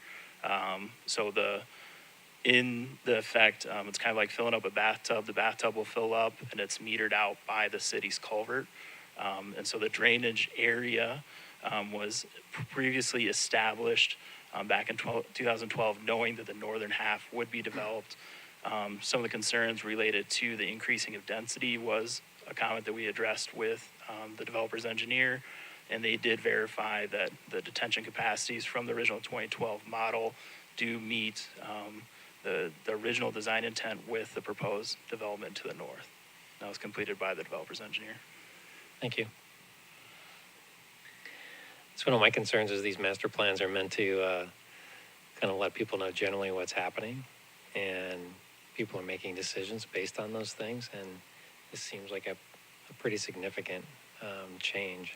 In the effect, it's kind of like filling up a bathtub. The bathtub will fill up, and it's metered out by the city's culvert. And so the drainage area was previously established back in 2012, knowing that the northern half would be developed. Some of the concerns related to the increasing of density was a comment that we addressed with the developer's engineer, and they did verify that the detention capacities from the original 2012 model do meet the original design intent with the proposed development to the north. That was completed by the developer's engineer. Thank you. So one of my concerns is these master plans are meant to kind of let people know generally what's happening, and people are making decisions based on those things, and this seems like a pretty significant change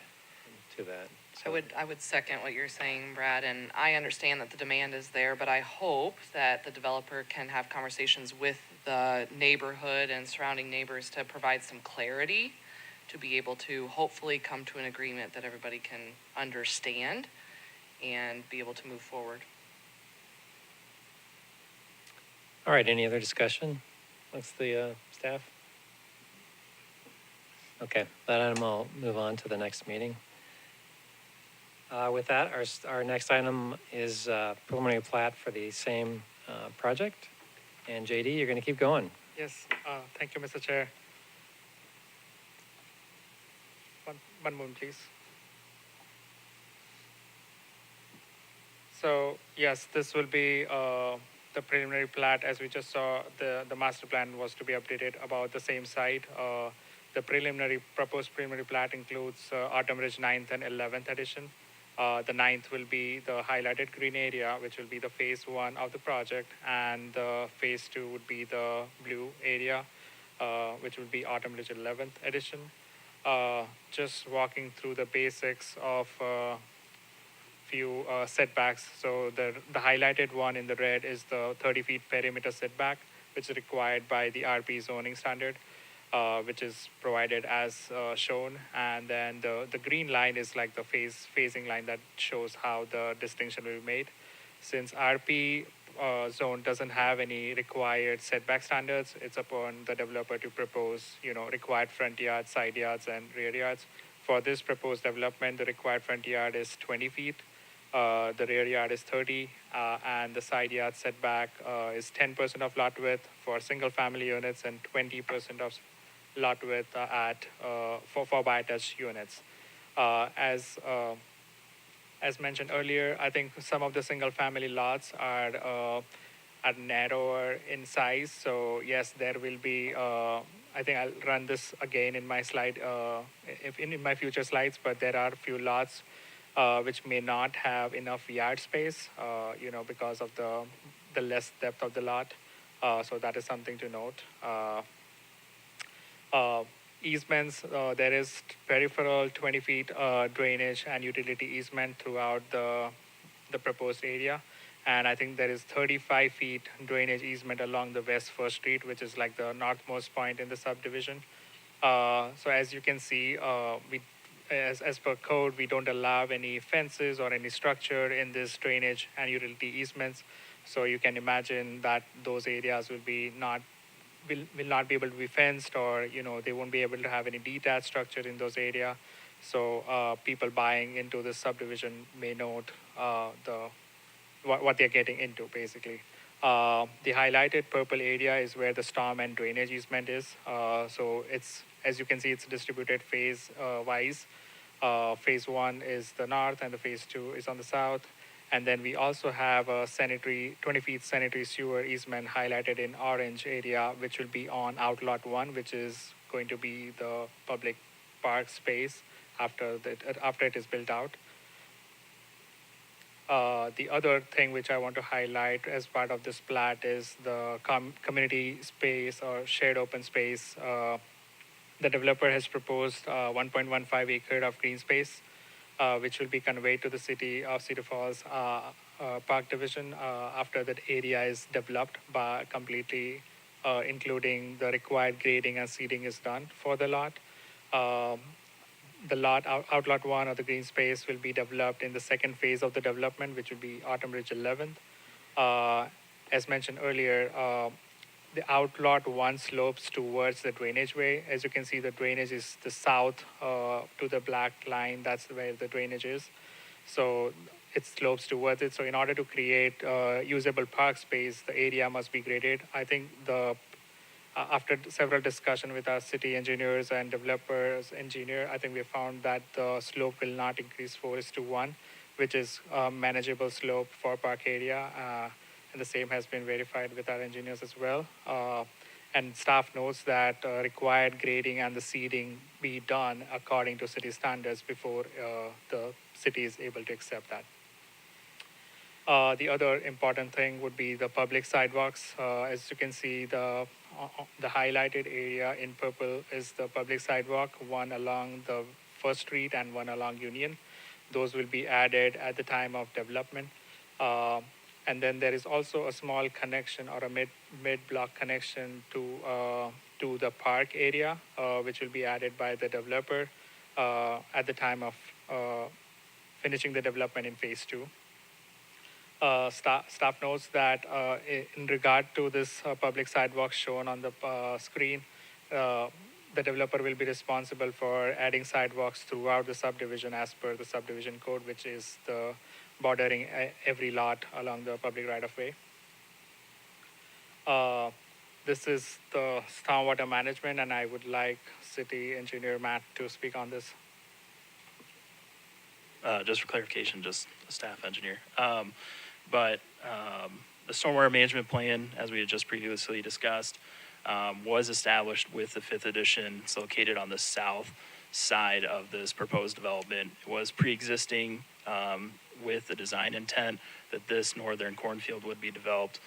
to that. I would second what you're saying, Brad, and I understand that the demand is there, but I hope that the developer can have conversations with the neighborhood and surrounding neighbors to provide some clarity, to be able to hopefully come to an agreement that everybody can understand and be able to move forward. All right, any other discussion amongst the staff? Okay, that item I'll move on to the next meeting. With that, our next item is preliminary plat for the same project. And JD, you're going to keep going. Yes, thank you, Mr. Chair. One moment, please. So, yes, this will be the preliminary plat. As we just saw, the master plan was to be updated about the same site. The proposed preliminary plat includes Autumn Ridge 9th and 11th edition. The 9th will be the highlighted green area, which will be the phase 1 of the project, and phase 2 would be the blue area, which will be Autumn Ridge 11th edition. Just walking through the basics of few setbacks. So the highlighted one in the red is the 30 feet perimeter setback, which is required by the RP zoning standard, which is provided as shown. And then the green line is like the phasing line that shows how the distinction will be made. Since RP zone doesn't have any required setback standards, it's upon the developer to propose, required front yards, side yards, and rear yards. For this proposed development, the required front yard is 20 feet. The rear yard is 30, and the side yard setback is 10% of lot width for single family units and 20% of lot width for bi-attached units. As mentioned earlier, I think some of the single family lots are narrower in size. So yes, there will be. I think I'll run this again in my slide, if in my future slides. But there are a few lots which may not have enough yard space, because of the less depth of the lot. So that is something to note. Easements, there is peripheral 20 feet drainage and utility easement throughout the proposed area. And I think there is 35 feet drainage easement along the West First Street, which is like the northmost point in the subdivision. So as you can see, as per code, we don't allow any fences or any structure in this drainage and utility easements. So you can imagine that those areas will not be able to be fenced, or they won't be able to have any detached structure in those areas. So people buying into this subdivision may note what they're getting into, basically. The highlighted purple area is where the storm and drainage easement is. So it's, as you can see, it's distributed phase wise. Phase 1 is the north and the phase 2 is on the south. And then we also have a 20 feet sanitary sewer easement highlighted in orange area, which will be on outlot 1, which is going to be the public park space after it is built out. The other thing which I want to highlight as part of this plat is the community space or shared open space. The developer has proposed 1.15 acre of green space, which will be conveyed to the city of Cedar Falls Park Division after that area is developed by completely, including the required grading and seeding is done for the lot. The outlot 1 of the green space will be developed in the second phase of the development, which will be Autumn Ridge 11th. As mentioned earlier, the outlot 1 slopes towards the drainage way. As you can see, the drainage is the south to the black line. That's where the drainage is. So it slopes towards it. So in order to create usable park space, the area must be graded. I think after several discussions with our city engineers and developers engineer, I think we found that the slope will not increase 4:1, which is a manageable slope for park area. And the same has been verified with our engineers as well. And staff notes that required grading and the seeding be done according to city standards before the city is able to accept that. The other important thing would be the public sidewalks. As you can see, the highlighted area in purple is the public sidewalk, one along the First Street and one along Union. Those will be added at the time of development. And then there is also a small connection or a mid block connection to the park area, which will be added by the developer at the time of finishing the development in phase 2. Staff notes that in regard to this public sidewalk shown on the screen, the developer will be responsible for adding sidewalks throughout the subdivision as per the subdivision code, which is the bordering every lot along the public right-of-way. This is the stormwater management, and I would like City Engineer Matt to speak on this. Just for clarification, just a staff engineer. The stormwater management plan, as we had just previously discussed, was established with the 5th edition. It's located on the south side of this proposed development. It was pre-existing with the design intent that this northern cornfield would be developed.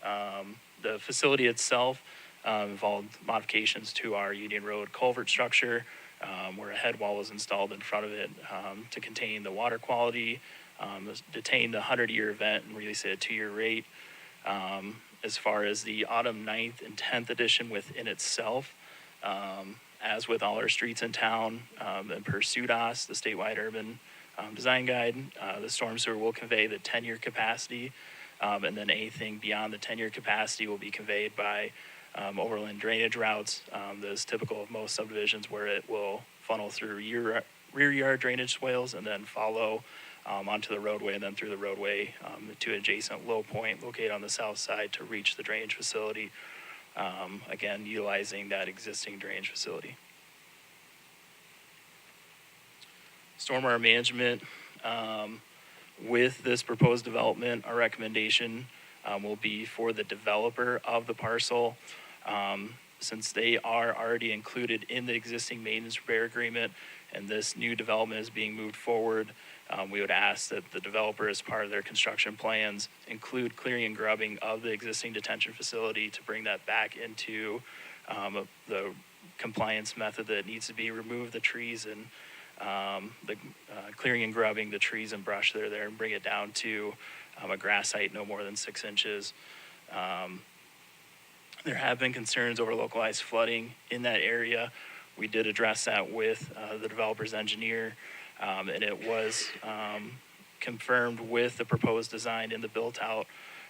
The facility itself involved modifications to our Union Road culvert structure, where a head wall was installed in front of it to contain the water quality, detain the 100-year event and release it at a 2-year rate. As far as the autumn 9th and 10th edition within itself, as with all our streets in town, and per SUDAS, the statewide urban design guide, the storm sewer will convey the 10-year capacity, and then anything beyond the 10-year capacity will be conveyed by overland drainage routes. That is typical of most subdivisions, where it will funnel through rear yard drainage swales and then follow onto the roadway, and then through the roadway to an adjacent low point located on the south side to reach the drainage facility, again utilizing that existing drainage facility. Stormwater management, with this proposed development, our recommendation will be for the developer of the parcel, since they are already included in the existing maintenance repair agreement and this new development is being moved forward. We would ask that the developer, as part of their construction plans, include clearing and grubbing of the existing detention facility to bring that back into the compliance method that needs to be, remove the trees and the clearing and grubbing the trees and brush that are there and bring it down to a grass height no more than 6 inches. There have been concerns over localized flooding in that area. We did address that with the developer's engineer, and it was confirmed with the proposed design in the built-out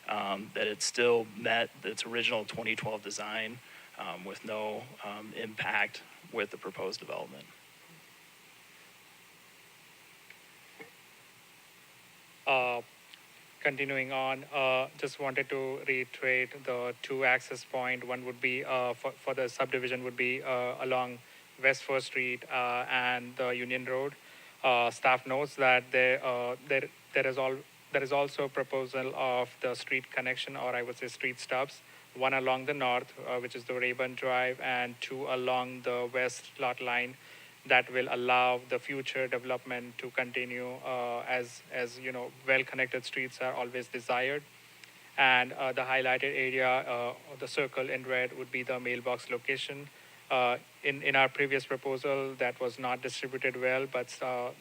that it still met its original 2012 design with no impact with the proposed development. Continuing on, just wanted to reiterate the 2 access point. One would be for the subdivision would be along West 4th Street and the Union Road. Staff notes that there is also a proposal of the street connection, or I would say street stubs, one along the north, which is the Rayburn Drive, and 2 along the west lot line, that will allow the future development to continue as you know, well-connected streets are always desired. And the highlighted area, the circle in red, would be the mailbox location. In our previous proposal, that was not distributed well, but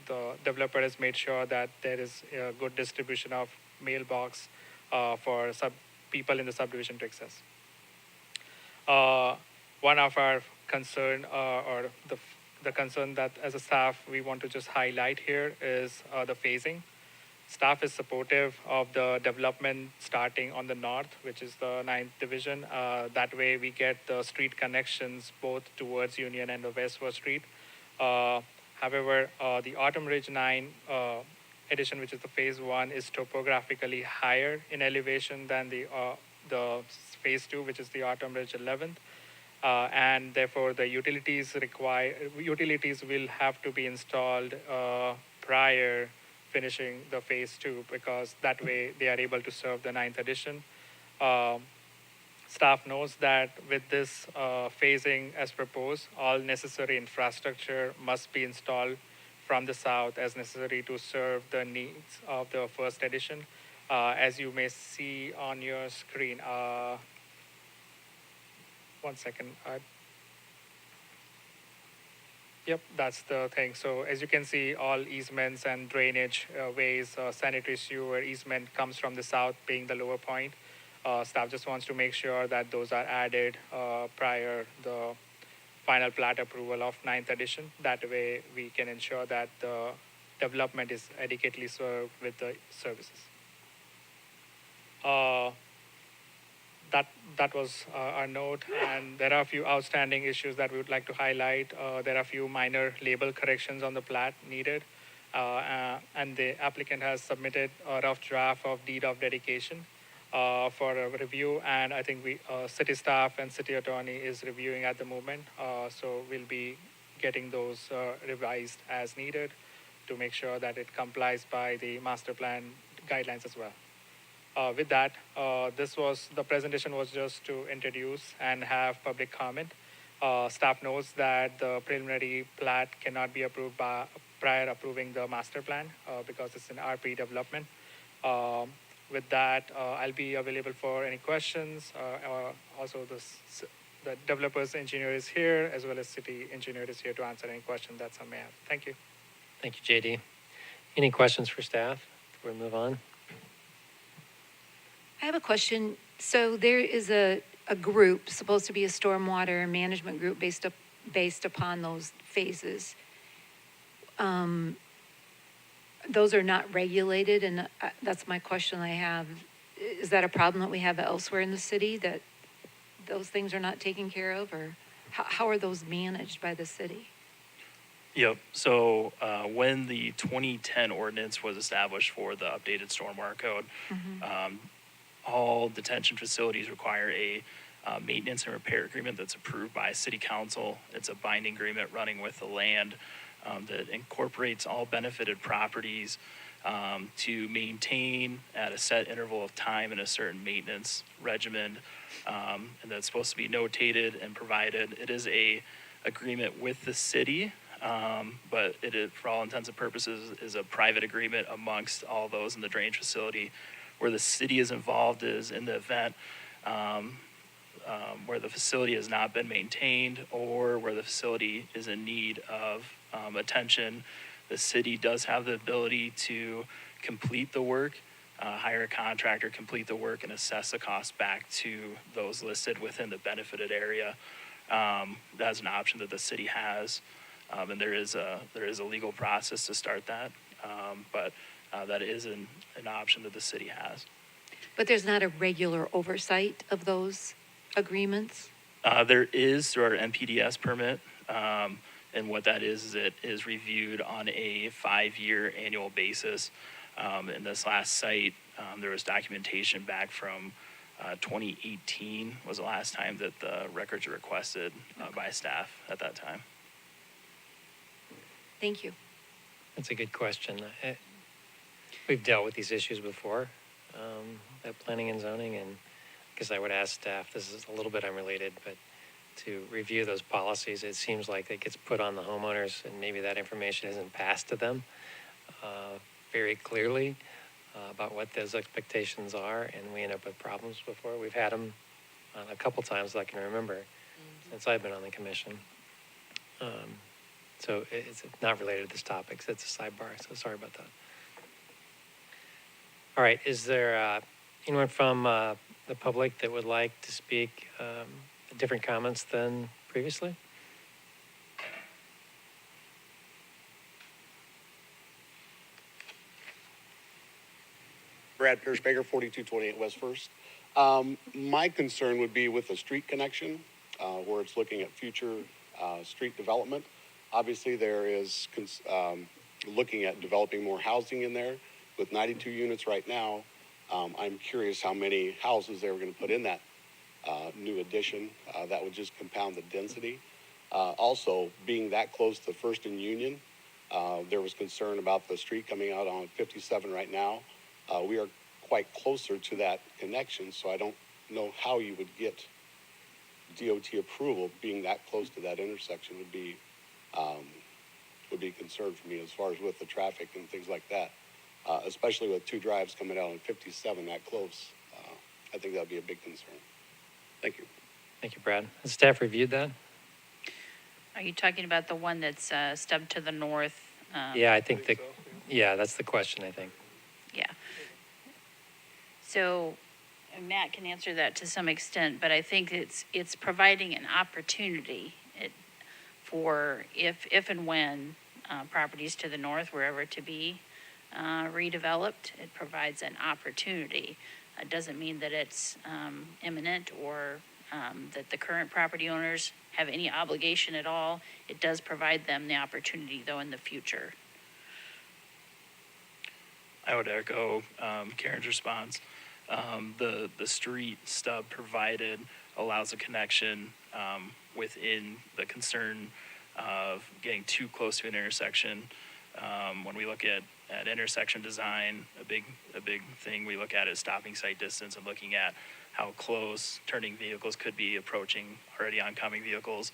the developer has made sure that there is a good distribution of mailbox for people in the subdivision to access. One of our concern, or the concern that as a staff we want to just highlight here, is the phasing. Staff is supportive of the development starting on the north, which is the 9th division. That way we get the street connections both towards Union and the West 4th Street. However, the Autumn Ridge 9 edition, which is the phase 1, is topographically higher in elevation than the phase 2, which is the Autumn Ridge 11th. And therefore the utilities will have to be installed prior finishing the phase 2, because that way they are able to serve the 9th edition. Staff knows that with this phasing as proposed, all necessary infrastructure must be installed from the south as necessary to serve the needs of the first edition. As you may see on your screen, one second. Yep, that's the thing. So as you can see, all easements and drainage ways, sanitary sewer easement comes from the south, being the lower point. Staff just wants to make sure that those are added prior the final plat approval of ninth edition. That way, we can ensure that the development is adequately served with the services. That was our note, and there are a few outstanding issues that we would like to highlight. There are a few minor label corrections on the plat needed, and the applicant has submitted a rough draft of deed of dedication for a review, and I think we city staff and city attorney is reviewing at the moment. So we'll be getting those revised as needed to make sure that it complies by the master plan guidelines as well. With that, the presentation was just to introduce and have public comment. Staff knows that the preliminary plat cannot be approved prior approving the master plan because it's an RP development. With that, I'll be available for any questions. Also, the developer's engineer is here, as well as city engineer is here to answer any question that some may have. Thank you. Thank you, JD. Any questions for staff before we move on? I have a question. So there is a group, supposed to be a stormwater management group based upon those phases. Those are not regulated, and that's my question I have. Is that a problem that we have elsewhere in the city, that those things are not taken care of, or how are those managed by the city? Yep. So when the 2010 ordinance was established for the updated stormwater code, all detention facilities require a maintenance and repair agreement that's approved by city council. It's a binding agreement running with the land that incorporates all benefited properties to maintain at a set interval of time and a certain maintenance regimen, and that's supposed to be notated and provided. It is a agreement with the city, but it is, for all intents and purposes, is a private agreement amongst all those in the drainage facility. Where the city is involved is in the event where the facility has not been maintained or where the facility is in need of attention. The city does have the ability to complete the work, hire a contractor, complete the work, and assess the cost back to those listed within the benefited area. That's an option that the city has, and there is a legal process to start that, but that is an option that the city has. But there's not a regular oversight of those agreements? There is through our NPDS permit, and what that is it is reviewed on a 5-year annual basis. In this last site, there was documentation back from 2018 was the last time that the records were requested by staff at that time. Thank you. That's a good question. We've dealt with these issues before at planning and zoning, and I guess I would ask staff, this is a little bit unrelated, but to review those policies. It seems like it gets put on the homeowners, and maybe that information isn't passed to them very clearly about what those expectations are, and we end up with problems before. We've had them a couple times that I can remember since I've been on the commission. So it's not related to this topic. It's a sidebar, so sorry about that. All right, is there anyone from the public that would like to speak different comments than previously? Brad Pierce-Baker, 4228 West First. My concern would be with the street connection, where it's looking at future street development. Obviously, there is looking at developing more housing in there. With 92 units right now, I'm curious how many houses they were going to put in that new addition. That would just compound the density. Also, being that close to First and Union, there was concern about the street coming out on 57 right now. We are quite closer to that connection, so I don't know how you would get DOT approval. Being that close to that intersection would be a concern for me as far as with the traffic and things like that, especially with two drives coming out on 57 that close. I think that would be a big concern. Thank you. Thank you, Brad. Has staff reviewed that? Are you talking about the one that's stubbed to the north? Yeah, I think think that, so, yeah, that's the question, I think. Yeah. So Matt can answer that to some extent, but I think it's providing an opportunity for if and when properties to the north, wherever to be redeveloped, it provides an opportunity. It doesn't mean that it's imminent or that the current property owners have any obligation at all. It does provide them the opportunity, though, in the future. I would echo Karen's response. The street stub provided allows a connection within the concern of getting too close to an intersection. When we look at intersection design, a big thing we look at is stopping sight distance and looking at how close turning vehicles could be approaching already oncoming vehicles.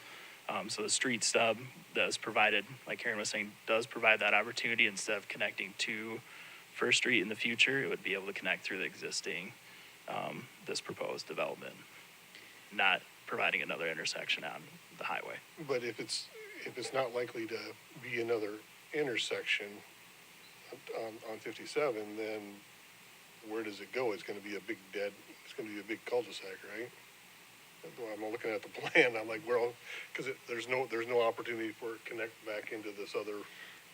So the street stub does provided, like Karen was saying, does provide that opportunity. Instead of connecting to First Street in the future, it would be able to connect through the existing, this proposed development, not providing another intersection on the highway. But if it's not likely to be another intersection on 57, then where does it go? It's going to be it's going to be a big cul-de-sac, right? I'm looking at the plan. I'm like, because there's no opportunity for it to connect back into this other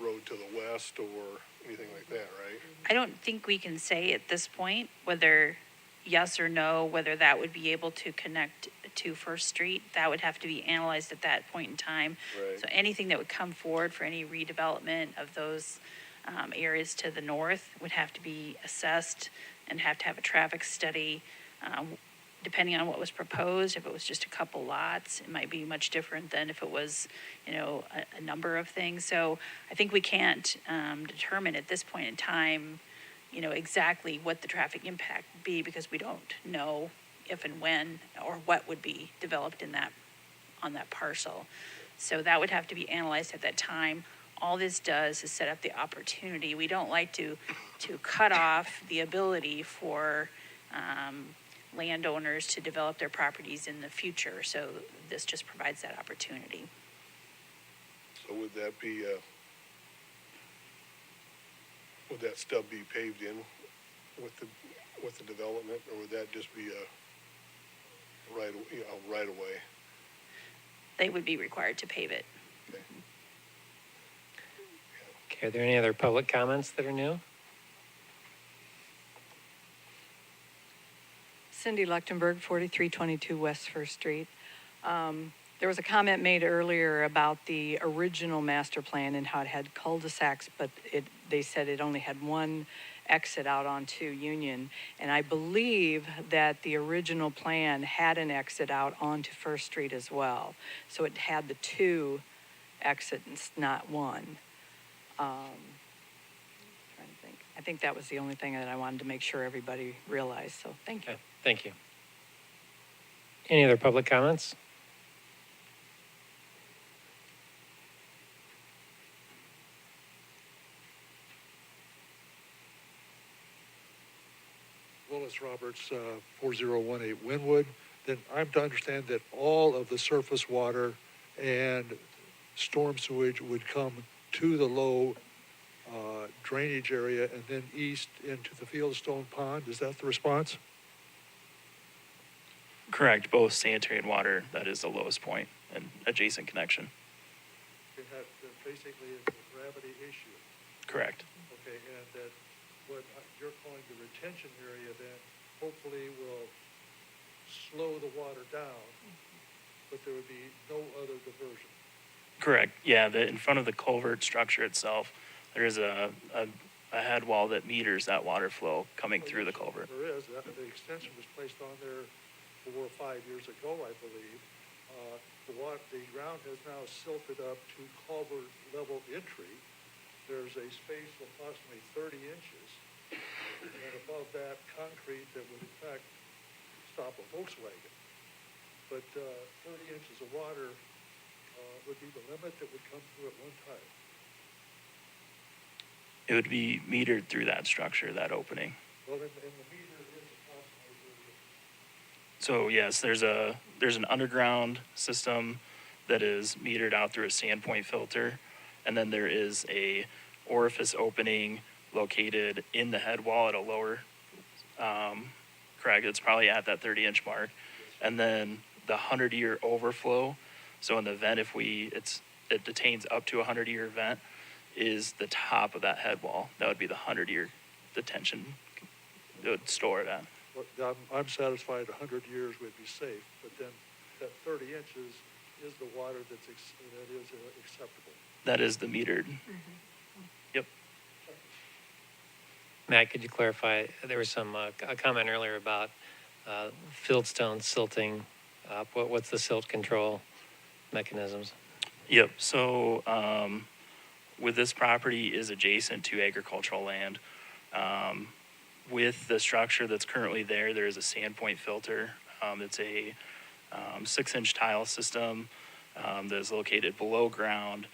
road to the west or anything like that, right? I don't think we can say at this point whether yes or no, whether that would be able to connect to First Street. That would have to be analyzed at that point in time. Right. So anything that would come forward for any redevelopment of those areas to the north would have to be assessed and have to have a traffic study. Depending on what was proposed, if it was just a couple lots, it might be much different than if it was, a number of things. So I think we can't determine at this point in time, exactly what the traffic impact would be because we don't know if and when or what would be developed on that parcel. So that would have to be analyzed at that time. All this does is set up the opportunity. We don't like to cut off the ability for landowners to develop their properties in the future. So this just provides that opportunity. So would that stub be paved in with the development, or would that just be a right away? They would be required to pave it. Okay, are there any other public comments that are new? Cindy Lechtenberg, 4322 West First Street. There was a comment made earlier about the original master plan and how it had cul-de-sacs, but they said it only had one exit out onto Union. And I believe that the original plan had an exit out onto First Street as well. So it had the two exits, not one. Trying to think. I think that was the only thing that I wanted to make sure everybody realized, so thank you. Okay, thank you. Any other public comments? Willis Roberts, 4018 Winwood, then I'm to understand that all of the surface water and storm sewage would come to the low drainage area and then east into the Fieldstone Pond. Is that the response? Correct, both sanitary and water, that is the lowest point and adjacent connection. And that basically is a gravity issue. Correct. Okay, and that what you're calling the retention area then hopefully will slow the water down, but there would be no other diversion. Correct, yeah, in front of the culvert structure itself, there is a head wall that meters that water flow coming through the culvert. There is, the extension was placed on there 4 or 5 years ago, I believe. The ground has now silted up to culvert level entry. There's a space of approximately 30 inches. And above that, concrete that would in fact stop a Volkswagen. But 30 inches of water would be the limit that would come through at one time. It would be metered through that structure, that opening. Well, and the meter is approximately 30 inches. So yes, there's an underground system that is metered out through a sandpoint filter. And then there is a orifice opening located in the head wall at a lower, correct, it's probably at that 30-inch mark. And then the 100-year overflow, so in the vent, it detains up to a 100-year vent, is the top of that head wall. That would be the 100-year detention, it would store it at. Well, I'm satisfied 100 years would be safe, but then that 30 inches is the water that is acceptable. That is the metered. Yep. Matt, could you clarify? There was some a comment earlier about fieldstone silting up. What's the silt control mechanisms? Yep. So with this property is adjacent to agricultural land. With the structure that's currently there, there is a sandpoint filter. It's a 6-inch tile system that is located below ground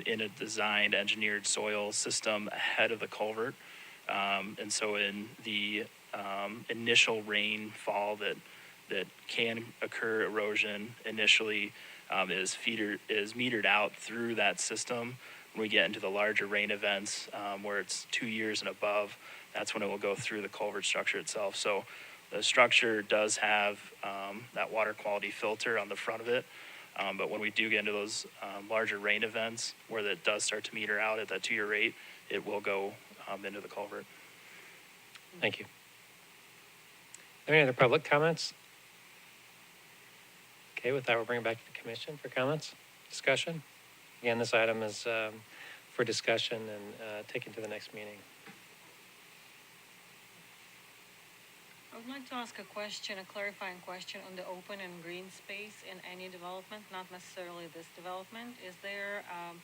in a designed, engineered soil system ahead of the culvert. And so in the initial rainfall that can occur, erosion initially is metered out through that system. When we get into the larger rain events where it's 2 years and above, that's when it will go through the culvert structure itself. So the structure does have that water quality filter on the front of it. But when we do get into those larger rain events where that does start to meter out at that 2-year rate, it will go into the culvert. Thank you. Are there any other public comments? Okay, with that, we'll bring it back to the commission for comments, discussion. Again, this item is for discussion and taken to the next meeting. I would like to ask a question, a clarifying question on the open and green space in any development, not necessarily this development. Is there a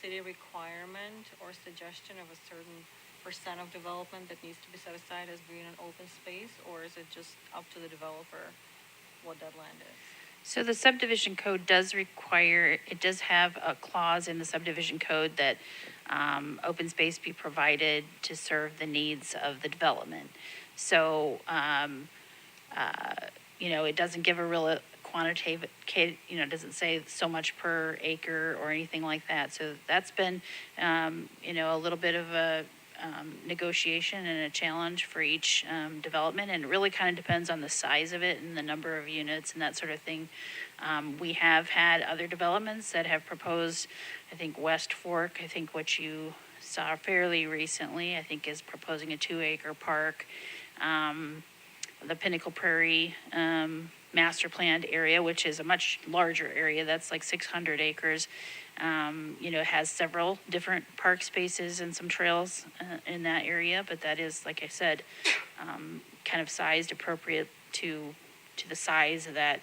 city requirement or suggestion of a certain percent of development that needs to be set aside as green and open space, or is it just up to the developer what that land is? So the subdivision code does require, it does have a clause in the subdivision code that open space be provided to serve the needs of the development. So, it doesn't give a real quantitative, it doesn't say so much per acre or anything like that. So that's been, a little bit of a negotiation and a challenge for each development, and it really kind of depends on the size of it and the number of units and that sort of thing. We have had other developments that have proposed, I think West Fork, I think what you saw fairly recently, I think is proposing a 2-acre park. The Pinnacle Prairie master planned area, which is a much larger area, that's like 600 acres. Has several different park spaces and some trails in that area, but that is, like I said, kind of sized appropriate to the size of that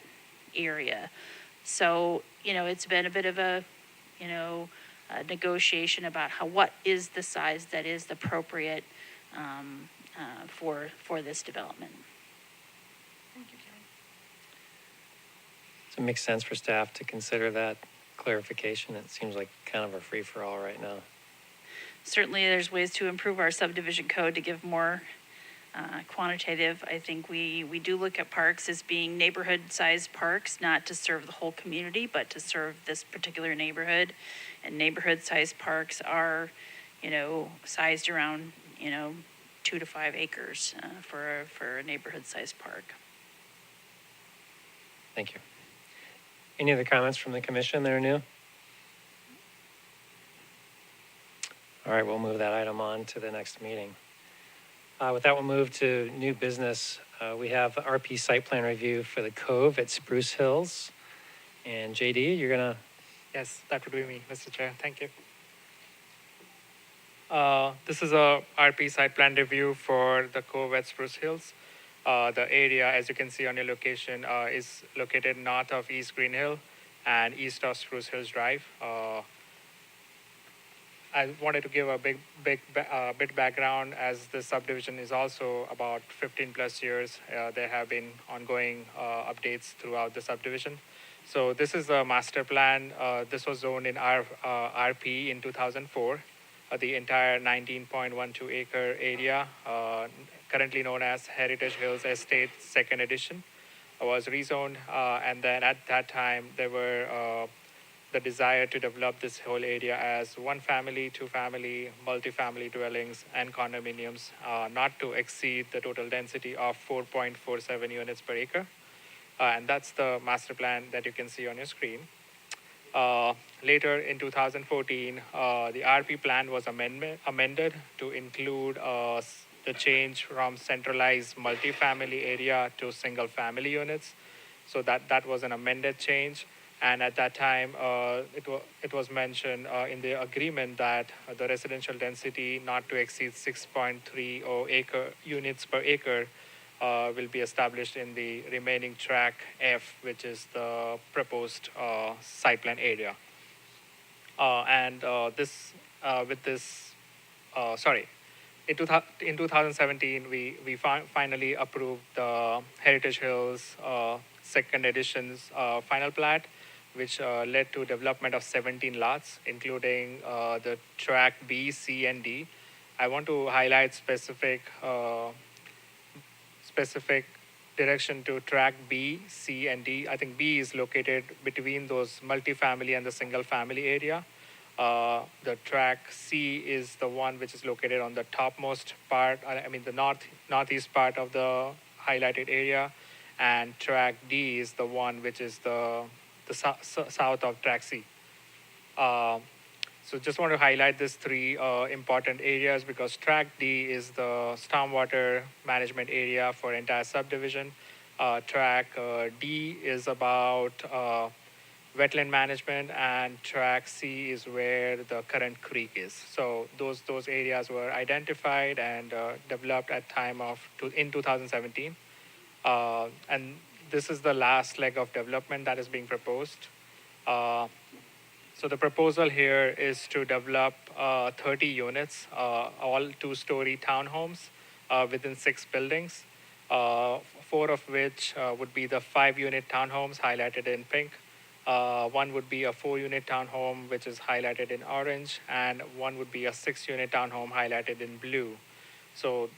area. So, it's been a bit of a negotiation about what is the size that is appropriate for this development. Thank you, Kelly. Does it make sense for staff to consider that clarification? It seems like kind of a free-for-all right now. Certainly, there's ways to improve our subdivision code to give more quantitative. I think we do look at parks as being neighborhood-sized parks, not to serve the whole community, but to serve this particular neighborhood. And neighborhood-sized parks are, sized around, 2 to 5 acres for a neighborhood-sized park. Thank you. Any other comments from the commission that are new? All right, we'll move that item on to the next meeting. With that, we'll move to new business. We have RP site plan review for the Cove at Spruce Hills. And JD, you're gonna... Yes, that would be me, Mr. Chair. Thank you. This is a RP site plan review for the Cove at Spruce Hills. The area, as you can see on your location, is located north of East Green Hill and east of Spruce Hills Drive. I wanted to give a bit background, as the subdivision is also about 15 plus years. There have been ongoing updates throughout the subdivision. So this is a master plan. This was zoned in RP in 2004. The entire 19.12 acre area, currently known as Heritage Hills Estate Second Edition, was rezoned. And then at that time, there were the desire to develop this whole area as one family, two family, multifamily dwellings, and condominiums, not to exceed the total density of 4.47 units per acre. And that's the master plan that you can see on your screen. Later in 2014, the RP plan was amended to include the change from centralized multifamily area to single family units. So that was an amended change. And at that time, it was mentioned in the agreement that the residential density not to exceed 6.30 units per acre will be established in the remaining track F, which is the proposed site plan area. And this, with this, sorry, in 2017, we finally approved the Heritage Hills second edition's final plat, which led to development of 17 lots, including the track B, C, and D. I want to highlight specific direction to track B, C, and D. I think B is located between those multifamily and the single family area. The track C is the one which is located on the topmost part, I mean the northeast part of the highlighted area, and track D is the one which is the south of track C. So just want to highlight these three important areas because track D is the stormwater management area for entire subdivision. Track D is about wetland management, and track C is where the current creek is. So those areas were identified and developed at time of in 2017. And this is the last leg of development that is being proposed. So the proposal here is to develop 30 units, all two-story townhomes within 6 buildings, 4 of which would be the 5-unit townhomes highlighted in pink. One would be a 4-unit townhome, which is highlighted in orange, and one would be a 6-unit townhome highlighted in blue. So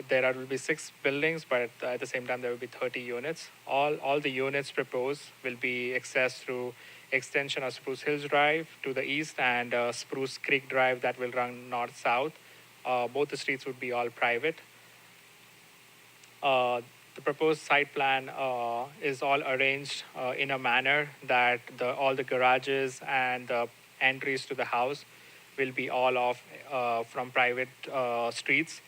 there will be 6 buildings, but at the same time, there will be 30 units. All the units proposed will be accessed through extension of Spruce Hills Drive to the east and Spruce Creek Drive that will run north-south. Both the streets would be all private. The proposed site plan is all arranged in a manner that all the garages and the entries to the house will be all off from private streets,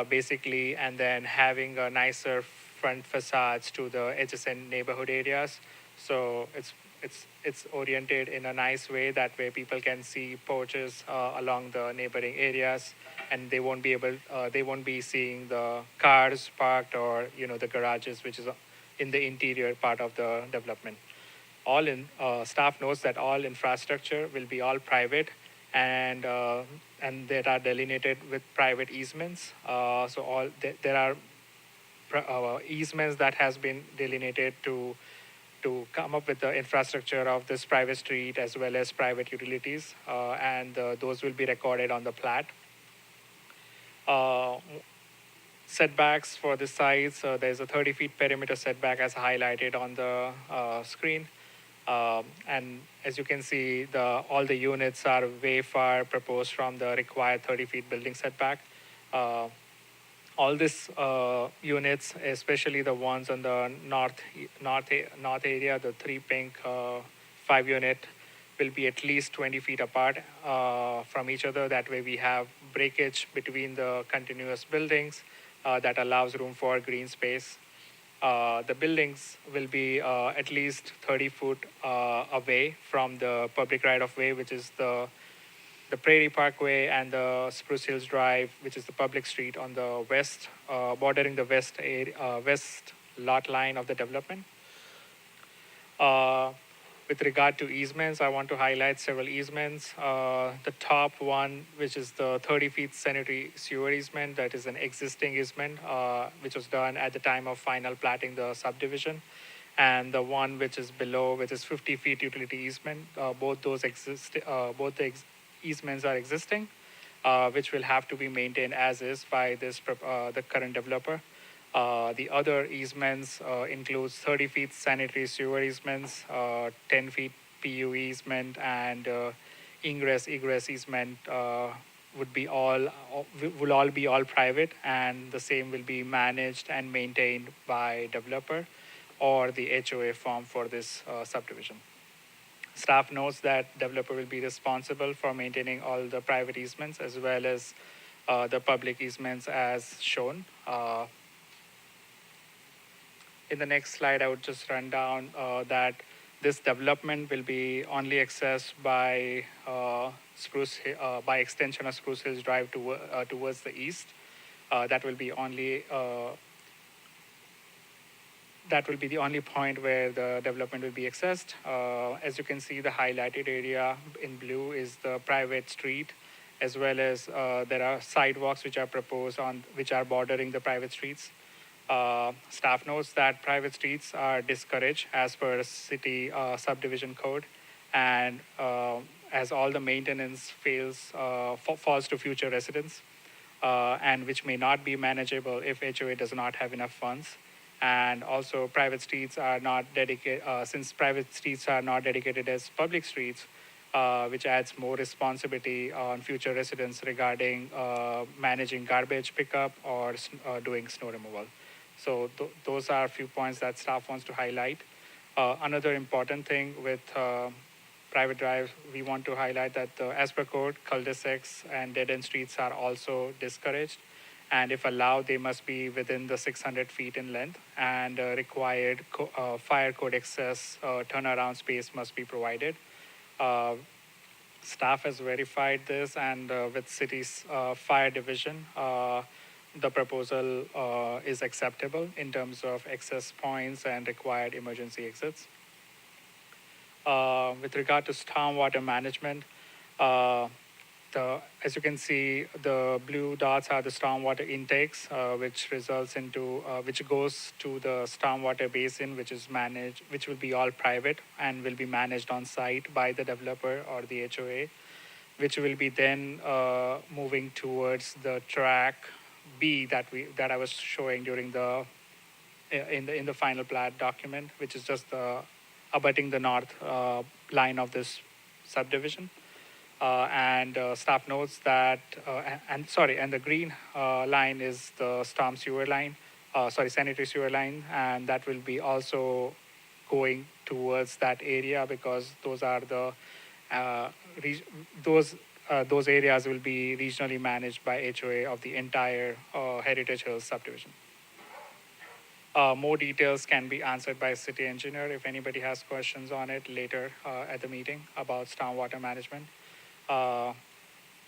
basically, and then having a nicer front facades to the adjacent neighborhood areas. So it's oriented in a nice way. That way, people can see porches along the neighboring areas, and they won't be seeing the cars parked or the garages, which is in the interior part of the development. Staff notes that all infrastructure will be all private, and that are delineated with private easements. There are easements that has been delineated to come up with the infrastructure of this private street as well as private utilities, and those will be recorded on the plat. Setbacks for the sites, there's a 30 feet perimeter setback as highlighted on the screen. And as you can see, all the units are way far proposed from the required 30 feet building setback. All these units, especially the ones on the north area, the 3 pink 5-unit, will be at least 20 feet apart from each other. That way we have breakage between the continuous buildings that allows room for green space. The buildings will be at least 30 foot away from the public right-of-way, which is the Prairie Parkway and the Spruce Hills Drive, which is the public street on the west, bordering the west lot line of the development. With regard to easements, I want to highlight several easements. The top one, which is the 30 feet sanitary sewer easement, that is an existing easement, which was done at the time of final platting the subdivision. And the one which is below, which is 50 feet utility easement, both the easements are existing, which will have to be maintained as is by the current developer. The other easements includes 30 feet sanitary sewer easements, 10 feet PU easement and ingress egress easement would be will all be all private, and the same will be managed and maintained by developer or the HOA form for this subdivision. Staff notes that developer will be responsible for maintaining all the private easements as well as the public easements as shown. In the next slide, I would just run down that this development will be only accessed by by extension of Spruce Hills Drive towards the east. That will be the only point where the development will be accessed. As you can see, the highlighted area in blue is the private street, as well as there are sidewalks which are proposed which are bordering the private streets. Staff notes that private streets are discouraged as per city subdivision code, and as all the maintenance falls to future residents, and which may not be manageable if HOA does not have enough funds. And also, private streets are not dedicated, since private streets are not dedicated as public streets, which adds more responsibility on future residents regarding managing garbage pickup or doing snow removal. So those are a few points that staff wants to highlight. Another important thing with private drive, we want to highlight that as per code, cul-de-sacs and dead-end streets are also discouraged. And if allowed, they must be within the 600 feet in length, and required fire code access turnaround space must be provided. Staff has verified this, and with city's fire division, the proposal is acceptable in terms of access points and required emergency exits. With regard to stormwater management, as you can see, the blue dots are the stormwater intakes, which goes to the stormwater basin, which will be all private and will be managed on site by the developer or the HOA, which will be then moving towards the track B that I was showing during in the final plat document, which is just abutting the north line of this subdivision. And staff notes that, and the green line is the storm sewer line, sanitary sewer line, and that will be also going towards that area because those are the those areas will be regionally managed by HOA of the entire Heritage Hills subdivision. More details can be answered by city engineer if anybody has questions on it later at the meeting about stormwater management.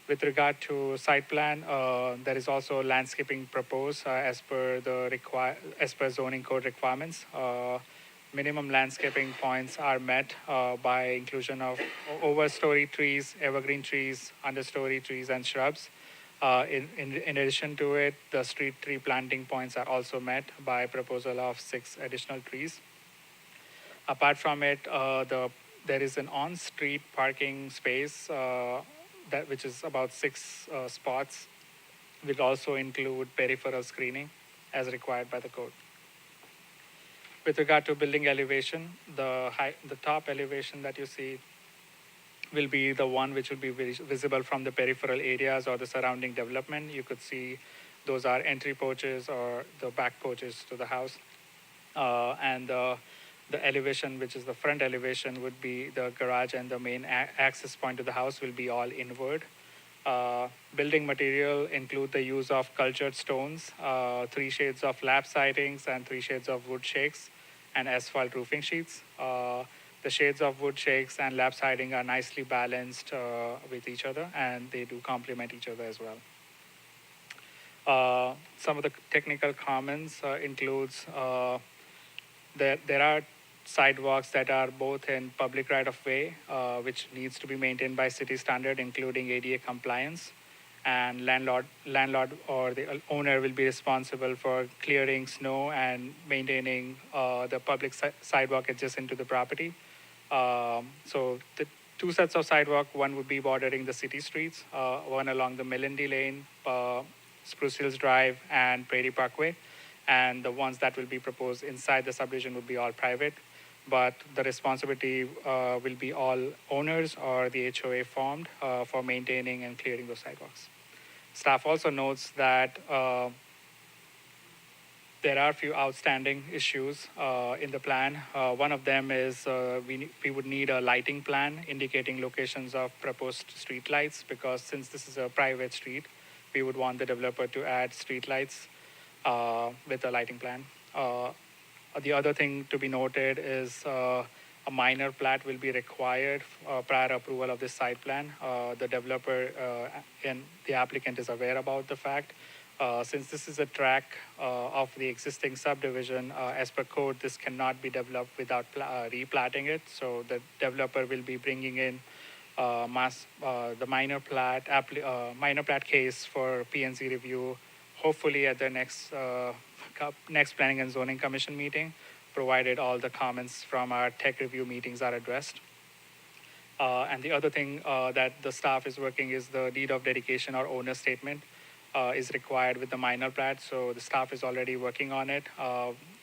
With regard to site plan, there is also landscaping proposed as per zoning code requirements. Minimum landscaping points are met by inclusion of overstory trees, evergreen trees, understory trees, and shrubs. In addition to it, the street tree planting points are also met by proposal of 6 additional trees. Apart from it, there is an on-street parking space which is about 6 spots. Will also include peripheral screening as required by the code. With regard to building elevation, the top elevation that you see will be the one which will be visible from the peripheral areas or the surrounding development. You could see those are entry porches or the back porches to the house. And the elevation, which is the front elevation, would be the garage, and the main access point to the house will be all inward. Building material include the use of cultured stones, 3 shades of lap sidings, and 3 shades of wood shakes, and asphalt roofing sheets. The shades of wood shakes and lap siding are nicely balanced with each other, and they do complement each other as well. Some of the technical comments includes that there are sidewalks that are both in public right-of-way, which needs to be maintained by city standard, including ADA compliance. And landlord or the owner will be responsible for clearing snow and maintaining the public sidewalk adjacent to the property. So the 2 sets of sidewalk, one would be bordering the city streets, one along the Melindy Lane, Spruce Hills Drive, and Prairie Parkway. And the ones that will be proposed inside the subdivision would be all private. but the responsibility will be all owners or the HOA formed for maintaining and clearing those sidewalks. Staff also notes that there are a few outstanding issues in the plan. One of them is we would need a lighting plan indicating locations of proposed street lights, because since this is a private street, we would want the developer to add street lights with a lighting plan. The other thing to be noted is a minor plat will be required prior approval of this site plan. The developer and the applicant is aware about the fact. Since this is a track of the existing subdivision, as per code, this cannot be developed without replatting it. So the developer will be bringing in the minor plat case for P&Z review, hopefully at the next Planning and Zoning Commission meeting, provided all the comments from our tech review meetings are addressed. And the other thing that the staff is working is the deed of dedication or owner statement is required with the minor plat. So the staff is already working on it.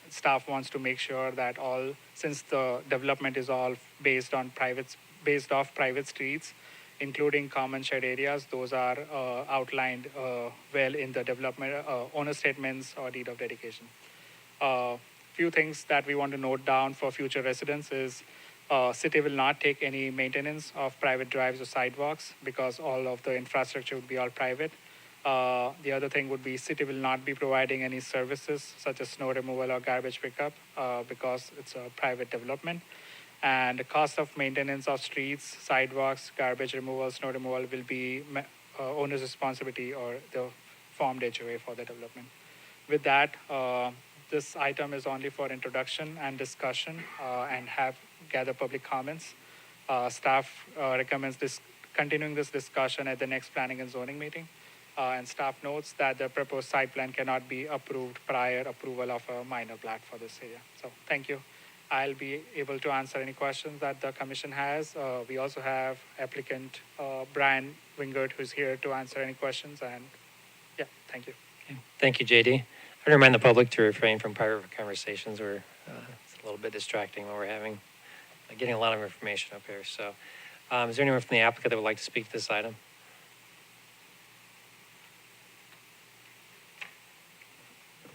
Staff wants to make sure that since the development is all based off private streets, including common shed areas, those are outlined well in the development owner statements or deed of dedication. Few things that we want to note down for future residents is city will not take any maintenance of private drives or sidewalks because all of the infrastructure would be all private. The other thing would be city will not be providing any services such as snow removal or garbage pickup because it's a private development. And the cost of maintenance of streets, sidewalks, garbage removal, snow removal will be owner's responsibility or the formed HOA for the development. With that, this item is only for introduction and discussion and gather public comments. Staff recommends continuing this discussion at the next planning and zoning meeting. And staff notes that the proposed site plan cannot be approved prior approval of a minor plat for this area. So thank you. I'll be able to answer any questions that the commission has. We also have applicant Brian Wingert, who's here to answer any questions. And yeah, thank you. Okay. Thank you, JD. I remind the public to refrain from private conversations, or it's a little bit distracting while we're getting a lot of information up here. So is there anyone from the applicant that would like to speak to this item?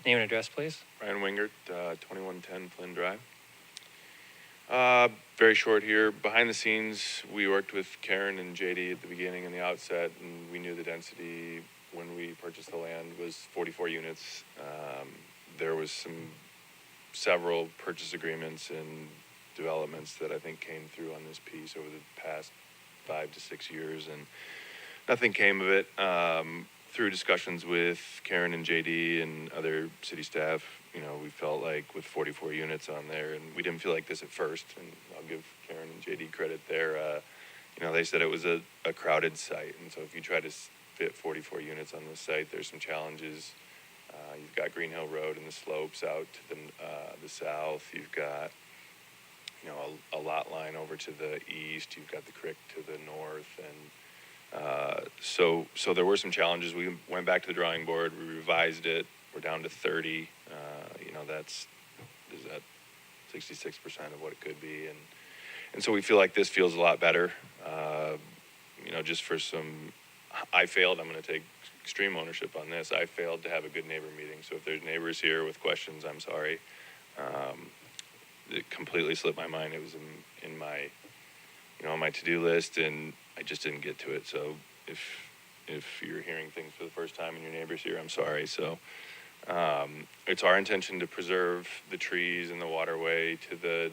Name and address, please. Brian Wingert, 2110 Flynn Drive. Very short here. Behind the scenes, we worked with Karen and JD at the beginning and the outset, and we knew the density when we purchased the land was 44 units. There was several purchase agreements and developments that I think came through on this piece over the past 5 to 6 years, and nothing came of it. Through discussions with Karen and JD and other city staff, we felt like with 44 units on there, and we didn't feel like this at first, and I'll give Karen and JD credit there. They said it was a crowded site, and so if you try to fit 44 units on this site, there's some challenges. You've got Green Hill Road and the slopes out to the south. You've got, a lot line over to the east. You've got the creek to the north, and so there were some challenges. We went back to the drawing board. We revised it. We're down to 30. Is that 66% of what it could be, and so we feel like this feels a lot better. Just for I failed. I'm going to take extreme ownership on this. I failed to have a good neighbor meeting. So if there's neighbors here with questions, I'm sorry. It completely slipped my mind. It was in my, on my to-do list, and I just didn't get to it. So if you're hearing things for the first time and your neighbor's here, I'm sorry. So it's our intention to preserve the trees and the waterway to the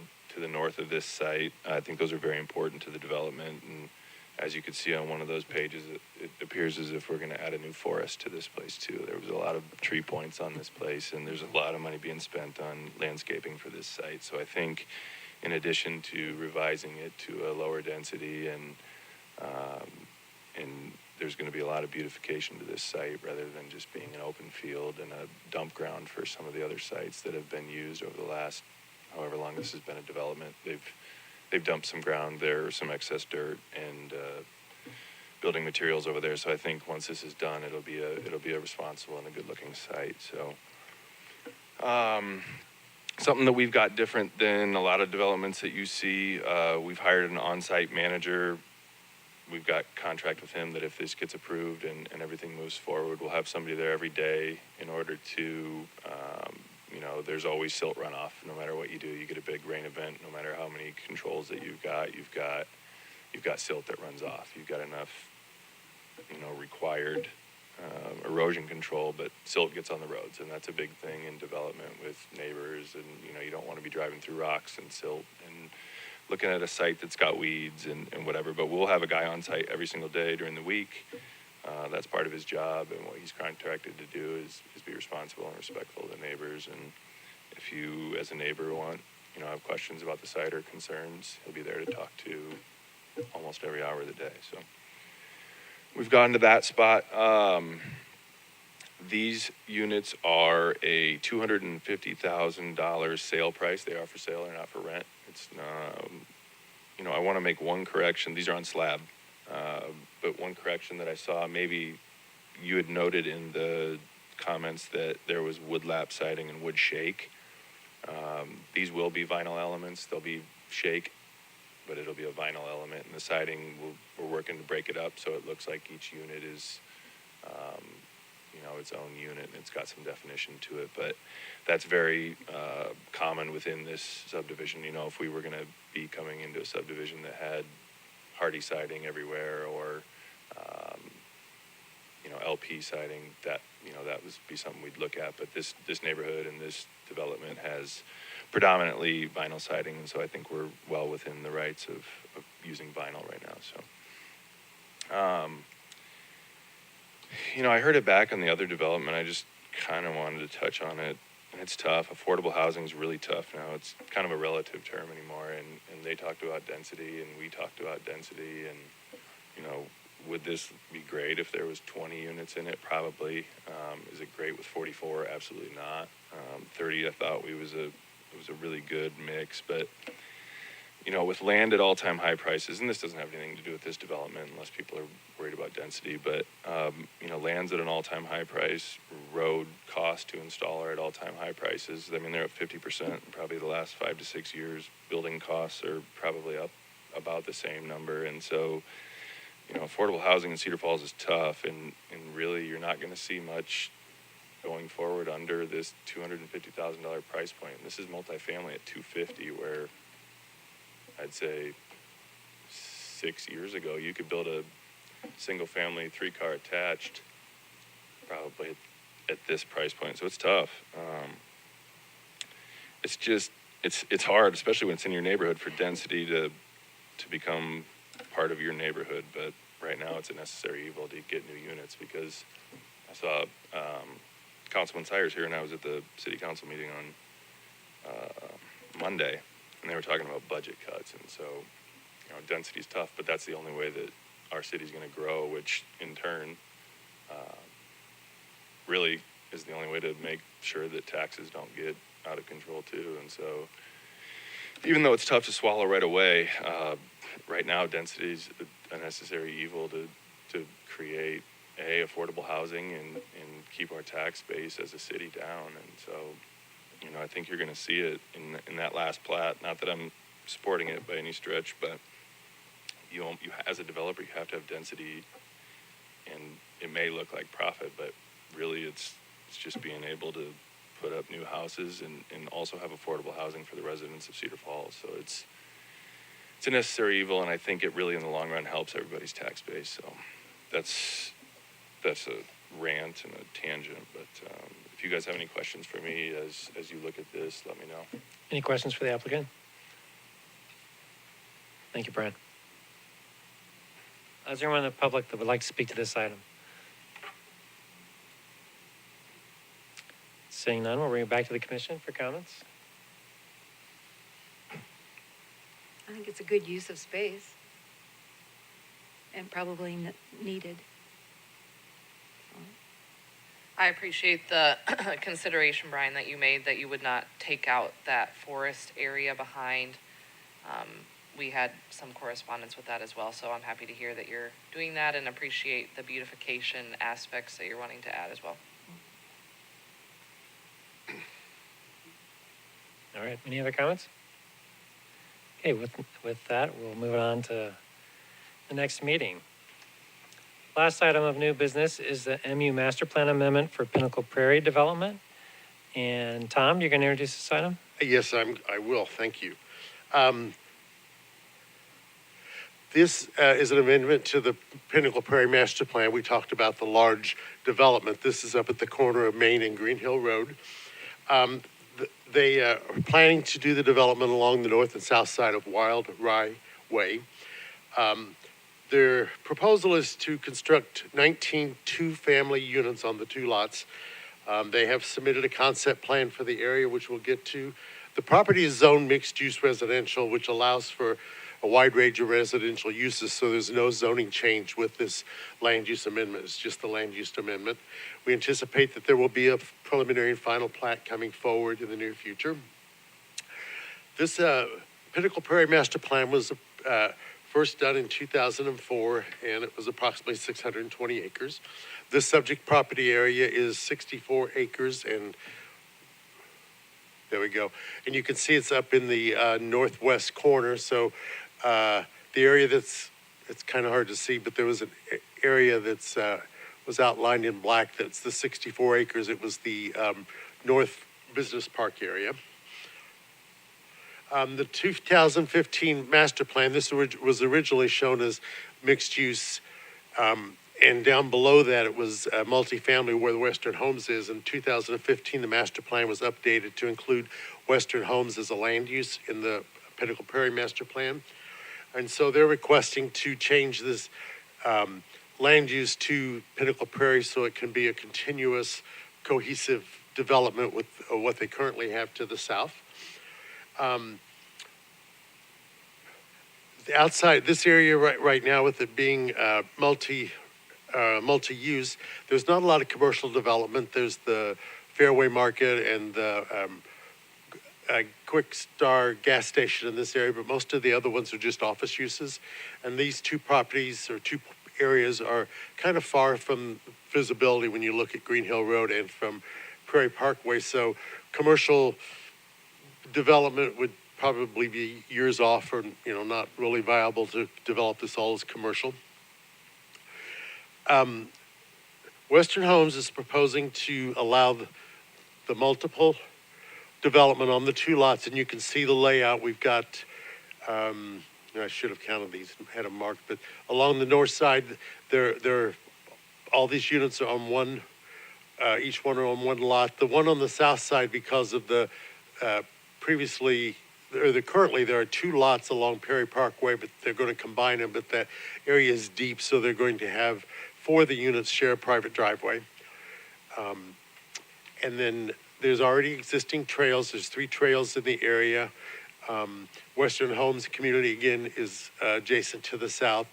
north of this site. I think those are very important to the development, and as you can see on one of those pages, it appears as if we're going to add a new forest to this place too. There was a lot of tree points on this place, and there's a lot of money being spent on landscaping for this site. So I think in addition to revising it to a lower density and there's going to be a lot of beautification to this site rather than just being an open field and a dump ground for some of the other sites that have been used over the last however long this has been a development. They've dumped some ground there, some excess dirt and building materials over there. So I think once this is done, it'll be a responsible and a good looking site. So Something that we've got different than a lot of developments that you see, we've hired an on-site manager. We've got contract with him that if this gets approved and everything moves forward, we'll have somebody there every day in order to, there's always silt runoff. No matter what you do, you get a big rain event, no matter how many controls that you've got silt that runs off. You've got enough, required erosion control, but silt gets on the roads, and that's a big thing in development with neighbors. And you don't want to be driving through rocks and silt and looking at a site that's got weeds and whatever. But we'll have a guy on site every single day during the week. That's part of his job, and what he's contracted to do is be responsible and respectful of the neighbors. And if you, as a neighbor, have questions about the site or concerns, he'll be there to talk to almost every hour of the day. So we've gotten to that spot. These units are a $250,000 sale price. They are for sale, they're not for rent. It's, I want to make one correction. These are on slab. But one correction that I saw, maybe you had noted in the comments that there was wood lap siding and wood shake. These will be vinyl elements. They'll be shake, but it'll be a vinyl element. And the siding, we're working to break it up so it looks like each unit is, its own unit, and it's got some definition to it. But that's very common within this subdivision. If we were going to be coming into a subdivision that had hardy siding everywhere, or LP siding, that that would be something we'd look at. But this neighborhood and this development has predominantly vinyl siding, and so I think we're well within the rights of using vinyl right now. So I heard it back on the other development. I just kind of wanted to touch on it. And it's tough. Affordable housing is really tough now. It's kind of a relative term anymore. And they talked about density, and we talked about density. And, would this be great if there was 20 units in it? Probably. Is it great with 44? Absolutely not. 30, I thought it was a really good mix. But, with land at all-time high prices, and this doesn't have anything to do with this development unless people are worried about density, but, land's at an all-time high price, road costs to install are at all-time high prices. I mean, they're up 50% probably the last 5 to 6 years. Building costs are probably up about the same number. And so, affordable housing in Cedar Falls is tough, and really you're not going to see much going forward under this $250,000 price point. And this is multifamily at $250,000, where I'd say 6 years ago, you could build a single-family 3-car attached probably at this price point. So it's tough. It's hard, especially when it's in your neighborhood, for density to become part of your neighborhood. But right now, it's a necessary evil to get new units, because I saw Councilman Sires here, and I was at the city council meeting on Monday, and they were talking about budget cuts. And so, density is tough, but that's the only way that our city's going to grow, which in turn really is the only way to make sure that taxes don't get out of control too. And so, even though it's tough to swallow right away, right now density is a necessary evil to create affordable housing and keep our tax base as a city down. And so, I think you're going to see it in that last plat. Not that I'm supporting it by any stretch, but you as a developer, you have to have density, and it may look like profit, but really it's just being able to put up new houses and also have affordable housing for the residents of Cedar Falls. So it's a necessary evil, and I think it really in the long run helps everybody's tax base. So that's a rant and a tangent, but if you guys have any questions for me as you look at this, let me know. Any questions for the applicant? Thank you, Brian. Is there anyone in the public that would like to speak to this item? Seeing none, we'll bring it back to the commission for comments. I think it's a good use of space and probably needed. I appreciate the consideration, Brian, that you made, that you would not take out that forest area behind. We had some correspondence with that as well, so I'm happy to hear that you're doing that, and appreciate the beautification aspects that you're wanting to add as well. All right, any other comments? Okay, with that, we'll move on to the next meeting. Last item of new business is the MU Master Plan Amendment for Pinnacle Prairie Development. And Tom, you're going to introduce this item? Yes, I will. Thank you. This is an amendment to the Pinnacle Prairie Master Plan. We talked about the large development. This is up at the corner of Main and Green Hill Road. They are planning to do the development along the north and south side of Wild Rye Way. Their proposal is to construct 19 two-family units on the two lots. They have submitted a concept plan for the area, which we'll get to. The property is zoned mixed-use residential, which allows for a wide range of residential uses, so there's no zoning change with this land use amendment. It's just the land use amendment. We anticipate that there will be a preliminary and final plat coming forward in the near future. This Pinnacle Prairie Master Plan was first done in 2004, and it was approximately 620 acres. This subject property area is 64 acres, and there we go. And you can see it's up in the northwest corner. So the area it's kind of hard to see, but there was an area that's was outlined in black. That's the 64 acres. It was the North Business Park area. The 2015 master plan, this was originally shown as mixed use, and down below that it was multifamily where the Western Homes is. In 2015, the master plan was updated to include Western Homes as a land use in the Pinnacle Prairie master plan. And so they're requesting to change this land use to Pinnacle Prairie so it can be a continuous, cohesive development with what they currently have to the south. The outside, this area right now, with it being multi-use, there's not a lot of commercial development. There's the Fairway Market and the Quick Star gas station in this area, but most of the other ones are just office uses. And these two properties or two areas are kind of far from visibility when you look at Green Hill Road and from Prairie Parkway. So commercial development would probably be years off, or not really viable to develop this all as commercial. Western Homes is proposing to allow the multiple development on the two lots, and you can see the layout. We've got, I should have counted these and had them marked, but along the north side, all these units are on one, each one are on one lot. The one on the south side, because of the currently there are two lots along Perry Parkway, but they're going to combine them, but that area is deep, so they're going to have 4 of the units share a private driveway. And then there's already existing trails. There's 3 trails in the area. Western Homes community, again, is adjacent to the south.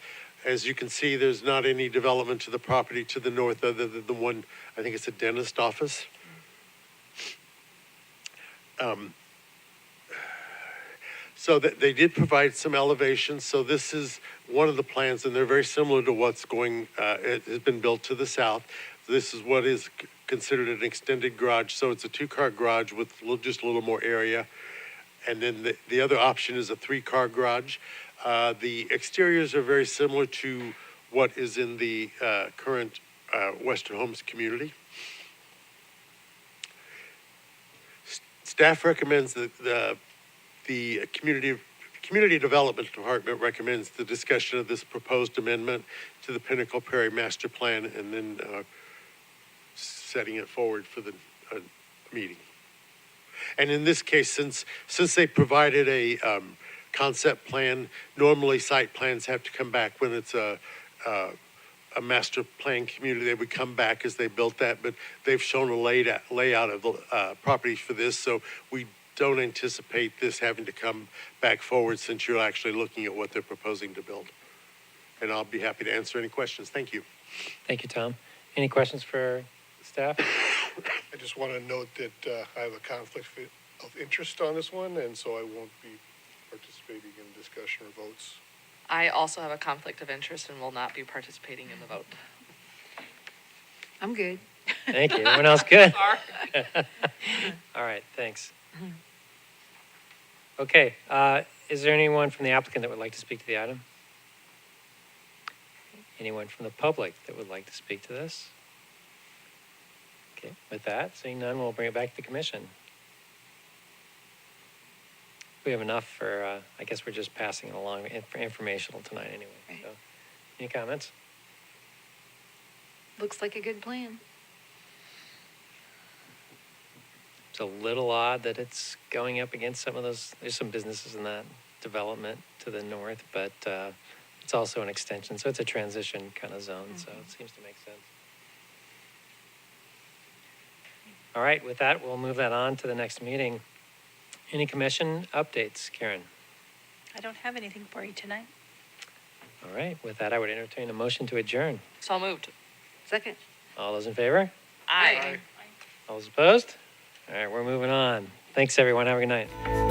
As you can see, there's not any development to the property to the north other than the one, I think it's a dentist office. So that they did provide some elevations. So this is one of the plans, and they're very similar to what's it has been built to the south. This is what is considered an extended garage. So it's a 2-car garage with just a little more area. And then the other option is a 3-car garage. The exteriors are very similar to what is in the current Western Homes community. Staff recommends that the Community Development Department recommends the discussion of this proposed amendment to the Pinnacle Prairie Master Plan, and then setting it forward for the meeting. And in this case, since they provided a concept plan, normally site plans have to come back when it's a master plan community. They would come back as they built that, but they've shown a layout of the properties for this, so we don't anticipate this having to come back forward since you're actually looking at what they're proposing to build. And I'll be happy to answer any questions. Thank you. Thank you, Tom. Any questions for staff? I just want to note that I have a conflict of interest on this one, and so I won't be participating in discussion or votes. I also have a conflict of interest and will not be participating in the vote. I'm good. Thank you. Everyone else good? Sorry. All right, thanks. Okay, is there anyone from the applicant that would like to speak to the item? Anyone from the public that would like to speak to this? Okay, with that, seeing none, we'll bring it back to the commission. We have enough for, I guess we're just passing it along for informational tonight anyway. Right. So, any comments? Looks like a good plan. It's a little odd that it's going up against some of those, there's some businesses in that development to the north, but it's also an extension, so it's a transition kind of zone, so it seems to make sense. All right, with that, we'll move that on to the next meeting. Any commission updates, Karen? I don't have anything for you tonight. All right, with that, I would entertain a motion to adjourn. So moved. Second. All those in favor? Aye. All those opposed? All right, we're moving on. Thanks, everyone. Have a good night.